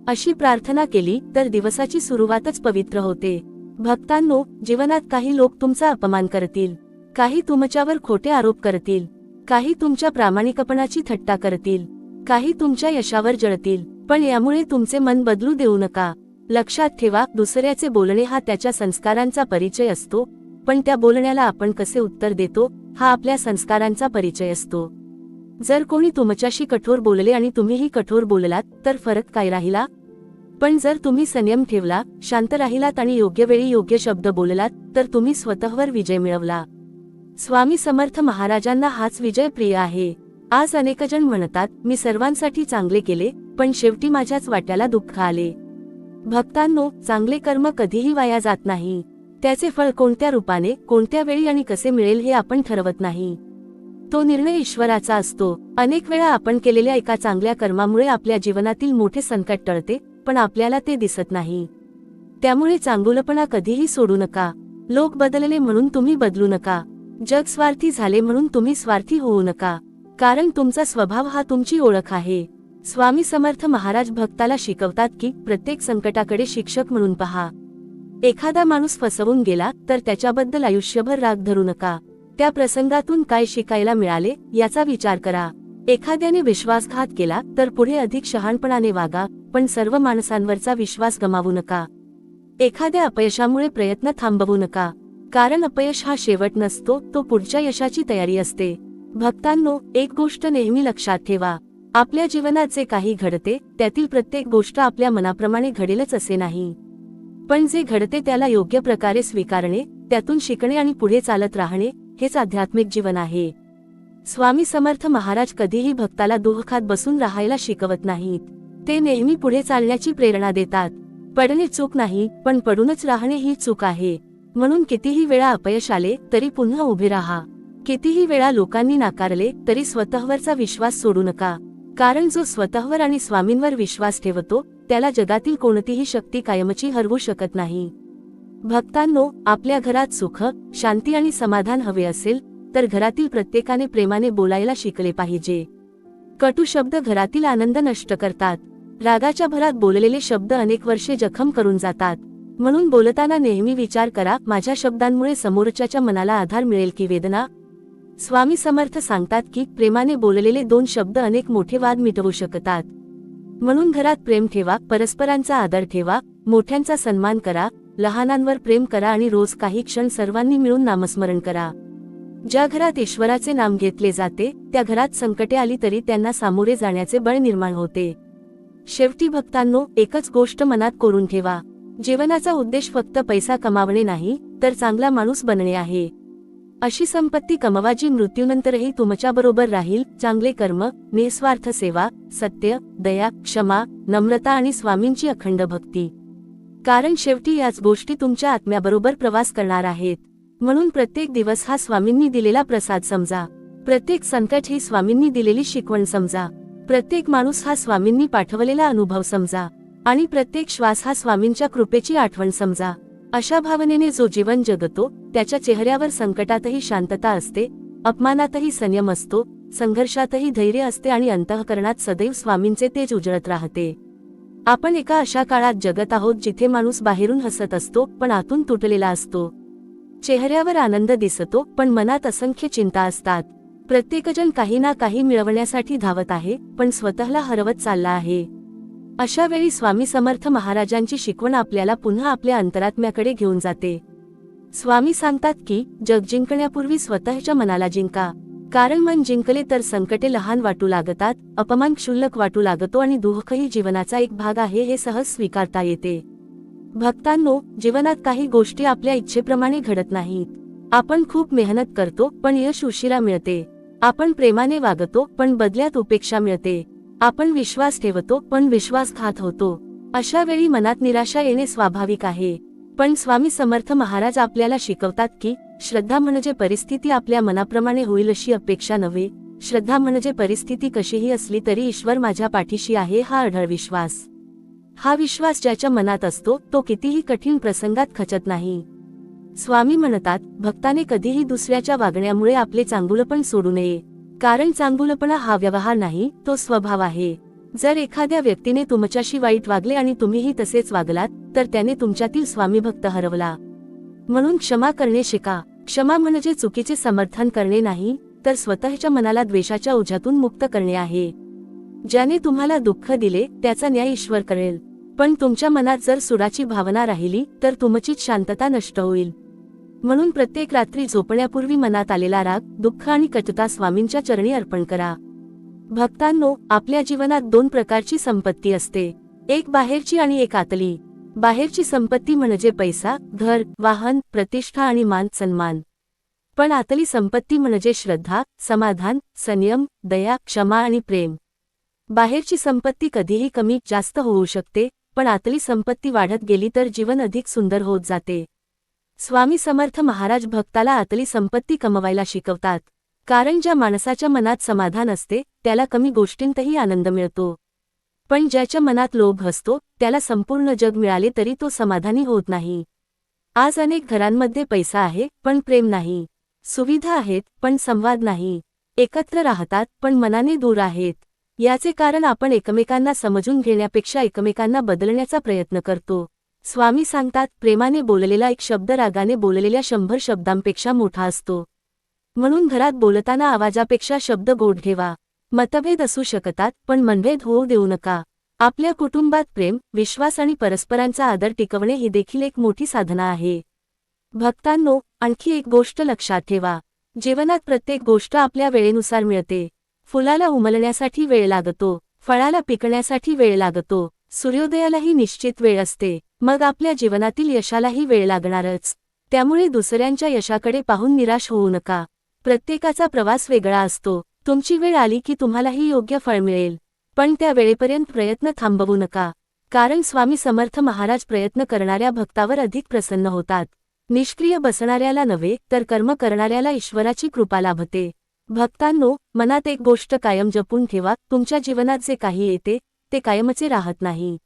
अशी प्रार्थना केली तर दिवसाची सुरुवातच पवित्र होते. भक्तांनो, जीवनात काही लोक तुमचा अपमान करतील, काही तुमच्यावर खोटे आरोप करतील, काही तुमच्या प्रामाणिकपणाची थट्टा करतील, काही तुमच्या यशावर जळतील. पण यामुळे तुमचे मन बदलू देऊ नका. लक्षात ठेवा, दुसऱ्याचे बोलणे हा त्याच्या संस्कारांचा परिचय असतो, पण त्या बोलण्याला आपण कसे उत्तर देतो हा आपल्या संस्कारांचा परिचय असतो. जर कोणी तुमच्याशी कठोर बोलले आणि तुम्हीही कठोर बोललात तर फरक काय राहिला? पण जर तुम्ही संयम ठेवला, शांत राहिलात आणि योग्य वेळी योग्य शब्द बोललात तर तुम्ही स्वतःवर विजय मिळवला. स्वामी समर्थ महाराजांना हाच विजय प्रिय आहे. आज अनेकजण म्हणतात, मी सर्वांसाठी चांगले केले पण शेवटी माझ्याच वाट्याला दुःख आले. भक्तांनो, चांगले कर्म कधीही वाया जात नाही. त्याचे फळ कोणत्या रूपाने, कोणत्या वेळी आणि कसे मिळेल हे आपण ठरवत नाही. तो निर्णय ईश्वराचा असतो. अनेक वेळा आपण केलेल्या एका चांगल्या कर्मामुळे आपल्या जीवनातील मोठे संकट टळते पण आपल्याला ते दिसत नाही. त्यामुळे चांगुलपणा कधीही सोडू नका. लोक बदलले म्हणून तुम्ही बदलू नका. जग स्वार्थी झाले म्हणून तुम्ही स्वार्थी होऊ नका. कारण तुमचा स्वभाव हा तुमची ओळख आहे. स्वामी समर्थ महाराज भक्ताला शिकवतात की प्रत्येक संकटाकडे शिक्षक म्हणून पहा. एखादा माणूस फसवून गेला तर त्याच्याबद्दल आयुष्यभर राग धरू नका. त्या प्रसंगातून काय शिकायला मिळाले याचा विचार करा. एखाद्याने विश्वासघात केला तर पुढे अधिक शहाणपणाने वागा, पण सर्व माणसांवरचा विश्वास गमावू नका. एखाद्या अपयशामुळे प्रयत्न थांबवू नका. कारण अपयश हा शेवट नसतो, तो पुढच्या यशाची तयारी असते. भक्तांनो, एक गोष्ट नेहमी लक्षात ठेवा. आपल्या जीवनात जे काही घडते त्यातील प्रत्येक गोष्ट आपल्या मनाप्रमाणे घडेलच असे नाही. पण जे घडते त्याला योग्य प्रकारे स्वीकारणे, त्यातून शिकणे आणि पुढे चालत राहणे हेच आध्यात्मिक जीवन आहे. स्वामी समर्थ महाराज कधीही भक्ताला दुःखात बसून राहायला शिकवत नाहीत. ते नेहमी पुढे चालण्याची प्रेरणा देतात. पडणे चूक नाही, पण पडूनच राहणे ही चूक आहे. म्हणून कितीही वेळा अपयश आले तरी पुन्हा उभे राहा. कितीही वेळा लोकांनी नाकारले तरी स्वतःवरचा विश्वास सोडू नका. कारण जो स्वतःवर आणि स्वामींवर विश्वास ठेवतो त्याला जगातील कोणतीही शक्ती कायमची हरवू शकत नाही. भक्तांनो, आपल्या घरात सुख, शांती आणि समाधान हवे असेल तर घरातील प्रत्येकाने प्रेमाने बोलायला शिकले पाहिजे. कटू शब्द घरातील आनंद नष्ट करतात. रागाच्या भरात बोललेले शब्द अनेक वर्षे जखम करून जातात. म्हणून बोलताना नेहमी विचार करा, माझ्या शब्दांमुळे समोरच्याच्या मनाला आधार मिळेल की वेदना. स्वामी समर्थ सांगतात की प्रेमाने बोललेले 2 शब्द अनेक मोठे वाद मिटवू शकतात. म्हणून घरात प्रेम ठेवा, परस्परांचा आदर ठेवा, मोठ्यांचा सन्मान करा, लहानांवर प्रेम करा आणि रोज काही क्षण सर्वांनी मिळून नामस्मरण करा. ज्या घरात ईश्वराचे नाम घेतले जाते त्या घरात संकटे आली तरी त्यांना सामोरे जाण्याचे बळ निर्माण होते. शेवटी भक्तांनो, एकच गोष्ट मनात कोरून ठेवा. जीवनाचा उद्देश फक्त पैसा कमावणे नाही, तर चांगला माणूस बनणे आहे. अशी संपत्ती कमवा जी मृत्यूनंतरही तुमच्याबरोबर राहील. चांगले कर्म, निस्वार्थ सेवा, सत्य, दया, क्षमा, नम्रता आणि स्वामींची अखंड भक्ती. कारण शेवटी याच गोष्टी तुमच्या आत्म्याबरोबर प्रवास करणार आहेत. म्हणून प्रत्येक दिवस हा स्वामींनी दिलेला प्रसाद समजा. प्रत्येक संकट ही स्वामींनी दिलेली शिकवण समजा. प्रत्येक माणूस हा स्वामींनी पाठवलेला अनुभव समजा. आणि प्रत्येक श्वास हा स्वामींच्या कृपेची आठवण समजा. अशा भावनेने जो जीवन जगतो त्याच्या चेहऱ्यावर संकटातही शांतता असते, अपमानातही संयम असतो, संघर्षातही धैर्य असते आणि अंतःकरणात सदैव स्वामींचे तेज उजळत राहते. आपण एका अशा काळात जगत आहोत जिथे माणूस बाहेरून हसत असतो पण आतून तुटलेला असतो. चेहऱ्यावर आनंद दिसतो पण मनात असंख्य चिंता असतात. प्रत्येकजण काही ना काही मिळवण्यासाठी धावत आहे पण स्वतःला हरवत चालला आहे. अशा वेळी स्वामी समर्थ महाराजांची शिकवण आपल्याला पुन्हा आपल्या अंतरात्म्याकडे घेऊन जाते. स्वामी सांगतात की जग जिंकण्यापूर्वी स्वतःच्या मनाला जिंका. कारण मन जिंकले तर संकटे लहान वाटू लागतात, अपमान क्षुल्लक वाटू लागतो आणि दुःखही जीवनाचा एक भाग आहे हे सहज स्वीकारता येते. भक्तांनो, जीवनात काही गोष्टी आपल्या इच्छेप्रमाणे घडत नाहीत. आपण खूप मेहनत करतो पण यश उशिरा मिळते. आपण प्रेमाने वागतो पण बदल्यात उपेक्षा मिळते. आपण विश्वास ठेवतो पण विश्वासघात होतो. अशा वेळी मनात निराशा येणे स्वाभाविक आहे. पण स्वामी समर्थ महाराज आपल्याला शिकवतात की श्रद्धा म्हणजे परिस्थिती आपल्या मनाप्रमाणे होईल अशी अपेक्षा नव्हे. श्रद्धा म्हणजे परिस्थिती कशीही असली तरी ईश्वर माझ्या पाठीशी आहे हा अढळ विश्वास. हा विश्वास ज्याच्या मनात असतो तो कितीही कठीण प्रसंगात खचत नाही. स्वामी म्हणतात, भक्ताने कधीही दुसऱ्याच्या वागण्यामुळे आपले चांगुलपण सोडू नये. कारण चांगुलपणा हा व्यवहार नाही, तो स्वभाव आहे. जर एखाद्या व्यक्तीने तुमच्याशी वाईट वागले आणि तुम्हीही तसेच वागलात तर त्याने तुमच्यातील स्वामीभक्त हरवला. म्हणून क्षमा करणे शिका. क्षमा म्हणजे चुकीचे समर्थन करणे नाही, तर स्वतःच्या मनाला द्वेषाच्या ओझ्यातून मुक्त करणे आहे. ज्याने तुम्हाला दुःख दिले त्याचा न्याय ईश्वर करेल. पण तुमच्या मनात जर सुडाची भावना राहिली तर तुमचीच शांतता नष्ट होईल. म्हणून प्रत्येक रात्री झोपण्यापूर्वी मनात आलेला राग, दुःख आणि कटुता स्वामींच्या चरणी अर्पण करा. भक्तांनो, आपल्या जीवनात दोन प्रकारची संपत्ती असते, एक बाहेरची आणि एक आतली. बाहेरची संपत्ती म्हणजे पैसा, घर, वाहन, प्रतिष्ठा आणि मान सन्मान. पण आतली संपत्ती म्हणजे श्रद्धा, समाधान, संयम, दया, क्षमा आणि प्रेम. बाहेरची संपत्ती कधीही कमी जास्त होऊ शकते, पण आतली संपत्ती वाढत गेली तर जीवन अधिक सुंदर होत जाते. स्वामी समर्थ महाराज भक्ताला आतली संपत्ती कमवायला शिकवतात. कारण ज्या माणसाच्या मनात समाधान असते त्याला कमी गोष्टींतही आनंद मिळतो. पण ज्याच्या मनात लोभ असतो त्याला संपूर्ण जग मिळाले तरी तो समाधानी होत नाही. आज अनेक घरांमध्ये पैसा आहे पण प्रेम नाही. सुविधा आहेत पण संवाद नाही. एकत्र राहतात पण मनाने दूर आहेत. याचे कारण आपण एकमेकांना समजून घेण्यापेक्षा एकमेकांना बदलण्याचा प्रयत्न करतो. स्वामी सांगतात, प्रेमाने बोललेला एक शब्द रागाने बोललेल्या 100 शब्दांपेक्षा मोठा असतो. म्हणून घरात बोलताना आवाजापेक्षा शब्द गोड ठेवा. मतभेद असू शकतात पण मनभेद होऊ देऊ नका. आपल्या कुटुंबात प्रेम, विश्वास आणि परस्परांचा आदर टिकवणे ही देखील एक मोठी साधना आहे. भक्तांनो, आणखी एक गोष्ट लक्षात ठेवा. जीवनात प्रत्येक गोष्ट आपल्या वेळेनुसार मिळते. फुलाला उमलण्यासाठी वेळ लागतो, फळाला पिकण्यासाठी वेळ लागतो, सूर्योदयालाही निश्चित वेळ असते. मग आपल्या जीवनातील यशालाही वेळ लागणारच. त्यामुळे दुसऱ्यांच्या यशाकडे पाहून निराश होऊ नका. प्रत्येकाचा प्रवास वेगळा असतो. तुमची वेळ आली की तुम्हालाही योग्य फळ मिळेल. पण त्या वेळेपर्यंत प्रयत्न थांबवू नका. कारण स्वामी समर्थ महाराज प्रयत्न करणाऱ्या भक्तावर अधिक प्रसन्न होतात. निष्क्रिय बसणाऱ्याला नव्हे तर कर्म करणाऱ्याला ईश्वराची कृपा लाभते. भक्तांनो, मनात एक गोष्ट कायम जपून ठेवा, तुमच्या जीवनात जे काही येते ते कायमचे राहत नाही.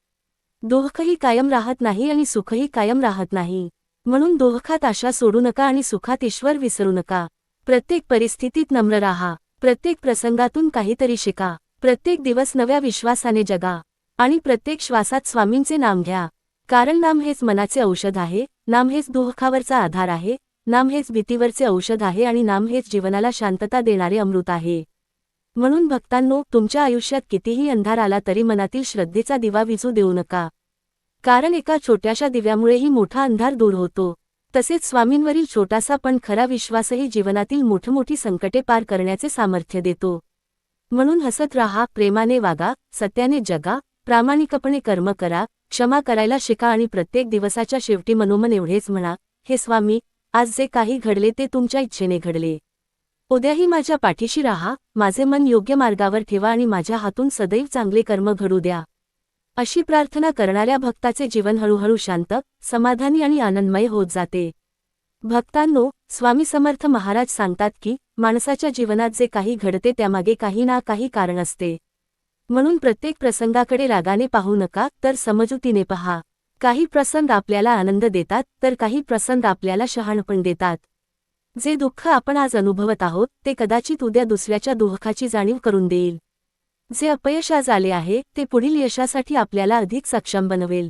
दुःखही कायम राहत नाही आणि सुखही कायम राहत नाही. म्हणून दुःखात आशा सोडू नका आणि सुखात ईश्वर विसरू नका. प्रत्येक परिस्थितीत नम्र राहा. प्रत्येक प्रसंगातून काहीतरी शिका. प्रत्येक दिवस नव्या विश्वासाने जगा. आणि प्रत्येक श्वासात स्वामींचे नाम घ्या. कारण नाम हेच मनाचे औषध आहे, नाम हेच दुःखावरचा आधार आहे, नाम हेच भीतीवरचे औषध आहे आणि नाम हेच जीवनाला शांतता देणारे अमृत आहे. म्हणून भक्तांनो, तुमच्या आयुष्यात कितीही अंधार आला तरी मनातील श्रद्धेचा दिवा विझू देऊ नका. कारण एका छोट्याशा दिव्यामुळेही मोठा अंधार दूर होतो. तसेच स्वामींवरील छोटासा पण खरा विश्वासही जीवनातील मोठमोठी संकटे पार करण्याचे सामर्थ्य देतो. म्हणून हसत राहा, प्रेमाने वागा, सत्याने जगा, प्रामाणिकपणे कर्म करा, क्षमा करायला शिका आणि प्रत्येक दिवसाच्या शेवटी मनोमन एवढेच म्हणा, हे स्वामी, आज जे काही घडले ते तुमच्या इच्छेने घडले. उद्याही माझ्या पाठीशी राहा, माझे मन योग्य मार्गावर ठेवा आणि माझ्या हातून सदैव चांगले कर्म घडू द्या. अशी प्रार्थना करणाऱ्या भक्ताचे जीवन हळूहळू शांत, समाधानी आणि आनंदमय होत जाते. भक्तांनो, स्वामी समर्थ महाराज सांगतात की माणसाच्या जीवनात जे काही घडते त्यामागे काही ना काही कारण असते. म्हणून प्रत्येक प्रसंगाकडे रागाने पाहू नका, तर समजुतीने पहा. काही प्रसंग आपल्याला आनंद देतात, तर काही प्रसंग आपल्याला शहाणपण देतात. जे दुःख आपण आज अनुभवत आहोत ते कदाचित उद्या दुसऱ्याच्या दुःखाची जाणीव करून देईल. जे अपयश आज आले आहे ते पुढील यशासाठी आपल्याला अधिक सक्षम बनवेल.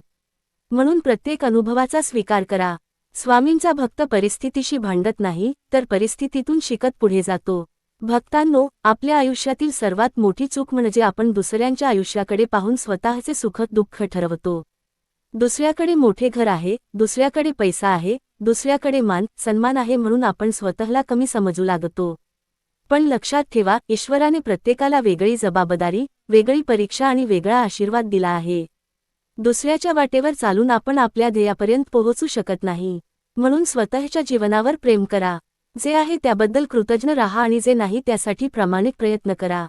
म्हणून प्रत्येक अनुभवाचा स्वीकार करा. स्वामींचा भक्त परिस्थितीशी भांडत नाही, तर परिस्थितीतून शिकत पुढे जातो. भक्तांनो, आपल्या आयुष्यातील सर्वात मोठी चूक म्हणजे आपण दुसऱ्यांच्या आयुष्याकडे पाहून स्वतःचे सुखद दुःख ठरवतो. दुसऱ्याकडे मोठे घर आहे, दुसऱ्याकडे पैसा आहे, दुसऱ्याकडे मान सन्मान आहे म्हणून आपण स्वतःला कमी समजू लागतो. पण लक्षात ठेवा, ईश्वराने प्रत्येकाला वेगळी जबाबदारी, वेगळी परीक्षा आणि वेगळा आशीर्वाद दिला आहे. दुसऱ्याच्या वाटेवर चालून आपण आपल्या ध्येयापर्यंत पोहोचू शकत नाही. म्हणून स्वतःच्या जीवनावर प्रेम करा. जे आहे त्याबद्दल कृतज्ञ राहा आणि जे नाही त्यासाठी प्रामाणिक प्रयत्न करा.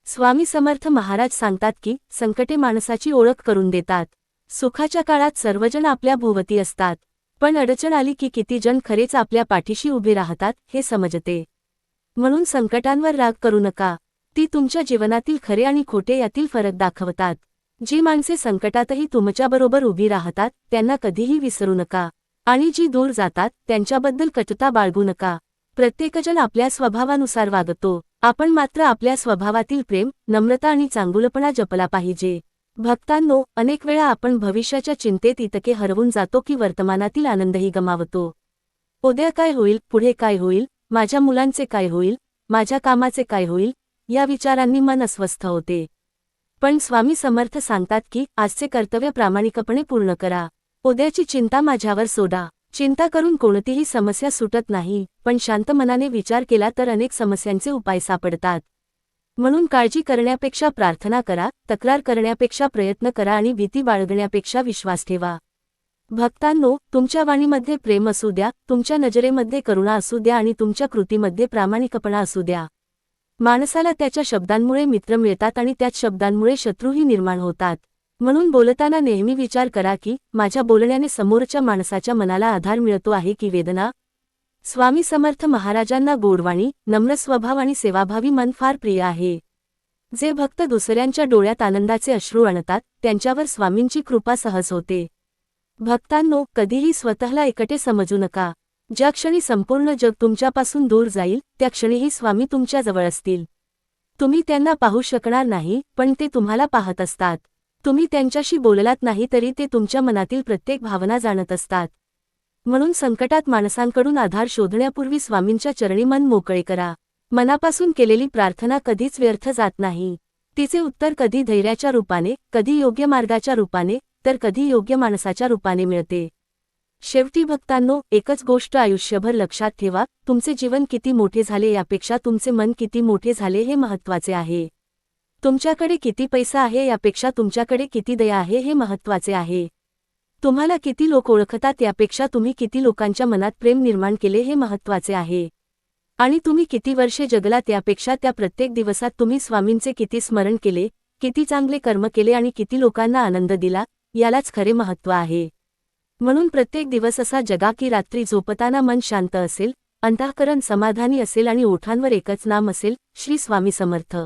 स्वामी समर्थ महाराज सांगतात की संकटे माणसाची ओळख करून देतात. सुखाच्या काळात सर्वजण आपल्या भोवती असतात, पण अडचण आली की किती जण खरेच आपल्या पाठीशी उभे राहतात हे समजते. म्हणून संकटांवर राग करू नका. ती तुमच्या जीवनातील खरे आणि खोटे यातील फरक दाखवतात. जी माणसे संकटातही तुमच्याबरोबर उभी राहतात त्यांना कधीही विसरू नका, आणि जी दूर जातात त्यांच्याबद्दल कटुता बाळगू नका. प्रत्येकजण आपल्या स्वभावानुसार वागतो, आपण मात्र आपल्या स्वभावातील प्रेम, नम्रता आणि चांगुलपणा जपला पाहिजे. भक्तांनो, अनेक वेळा आपण भविष्याच्या चिंतेत इतके हरवून जातो की वर्तमानातील आनंदही गमावतो. उद्या काय होईल, पुढे काय होईल, माझ्या मुलांचे काय होईल, माझ्या कामाचे काय होईल, या विचारांनी मन अस्वस्थ होते. पण स्वामी समर्थ सांगतात की आजचे कर्तव्य प्रामाणिकपणे पूर्ण करा. उद्याची चिंता माझ्यावर सोडा. चिंता करून कोणतीही समस्या सुटत नाही, पण शांत मनाने विचार केला तर अनेक समस्यांचे उपाय सापडतात. म्हणून काळजी करण्यापेक्षा प्रार्थना करा, तक्रार करण्यापेक्षा प्रयत्न करा आणि भीती बाळगण्यापेक्षा विश्वास ठेवा. भक्तांनो, तुमच्या वाणीमध्ये प्रेम असू द्या, तुमच्या नजरेमध्ये करुणा असू द्या आणि तुमच्या कृतीमध्ये प्रामाणिकपणा असू द्या. माणसाला त्याच्या शब्दांमुळे मित्र मिळतात आणि त्याच शब्दांमुळे शत्रूही निर्माण होतात. म्हणून बोलताना नेहमी विचार करा की माझ्या बोलण्याने समोरच्या माणसाच्या मनाला आधार मिळतो आहे की वेदना. स्वामी समर्थ महाराजांना गोडवाणी, नम्र स्वभाव आणि सेवाभावी मन फार प्रिय आहे. जे भक्त दुसऱ्यांच्या डोळ्यात आनंदाचे अश्रू आणतात त्यांच्यावर स्वामींची कृपा सहज होते. भक्तांनो, कधीही स्वतःला एकटे समजू नका. ज्या क्षणी संपूर्ण जग तुमच्यापासून दूर जाईल त्या क्षणीही स्वामी तुमच्या जवळ असतील. तुम्ही त्यांना पाहू शकणार नाही, पण ते तुम्हाला पाहत असतात. तुम्ही त्यांच्याशी बोललात नाही तरी ते तुमच्या मनातील प्रत्येक भावना जाणत असतात. म्हणून संकटात माणसांकडून आधार शोधण्यापूर्वी स्वामींच्या चरणी मन मोकळे करा. मनापासून केलेली प्रार्थना कधीच व्यर्थ जात नाही. तिचे उत्तर कधी धैर्याच्या रूपाने, कधी योग्य मार्गाच्या रूपाने, तर कधी योग्य माणसाच्या रूपाने मिळते. शेवटी भक्तांनो, एकच गोष्ट आयुष्यभर लक्षात ठेवा, तुमचे जीवन किती मोठे झाले यापेक्षा तुमचे मन किती मोठे झाले हे महत्त्वाचे आहे. तुमच्याकडे किती पैसा आहे यापेक्षा तुमच्याकडे किती दया आहे हे महत्त्वाचे आहे. तुम्हाला किती लोक ओळखतात यापेक्षा तुम्ही किती लोकांच्या मनात प्रेम निर्माण केले हे महत्त्वाचे आहे. आणि तुम्ही किती वर्षे जगलात यापेक्षा त्या प्रत्येक दिवसात तुम्ही स्वामींचे किती स्मरण केले, किती चांगले कर्म केले आणि किती लोकांना आनंद दिला, यालाच खरे महत्त्व आहे. म्हणून प्रत्येक दिवस असा जगा की रात्री झोपताना मन शांत असेल, अंतःकरण समाधानी असेल आणि ओठांवर एकच नाम असेल, श्री स्वामी समर्थ.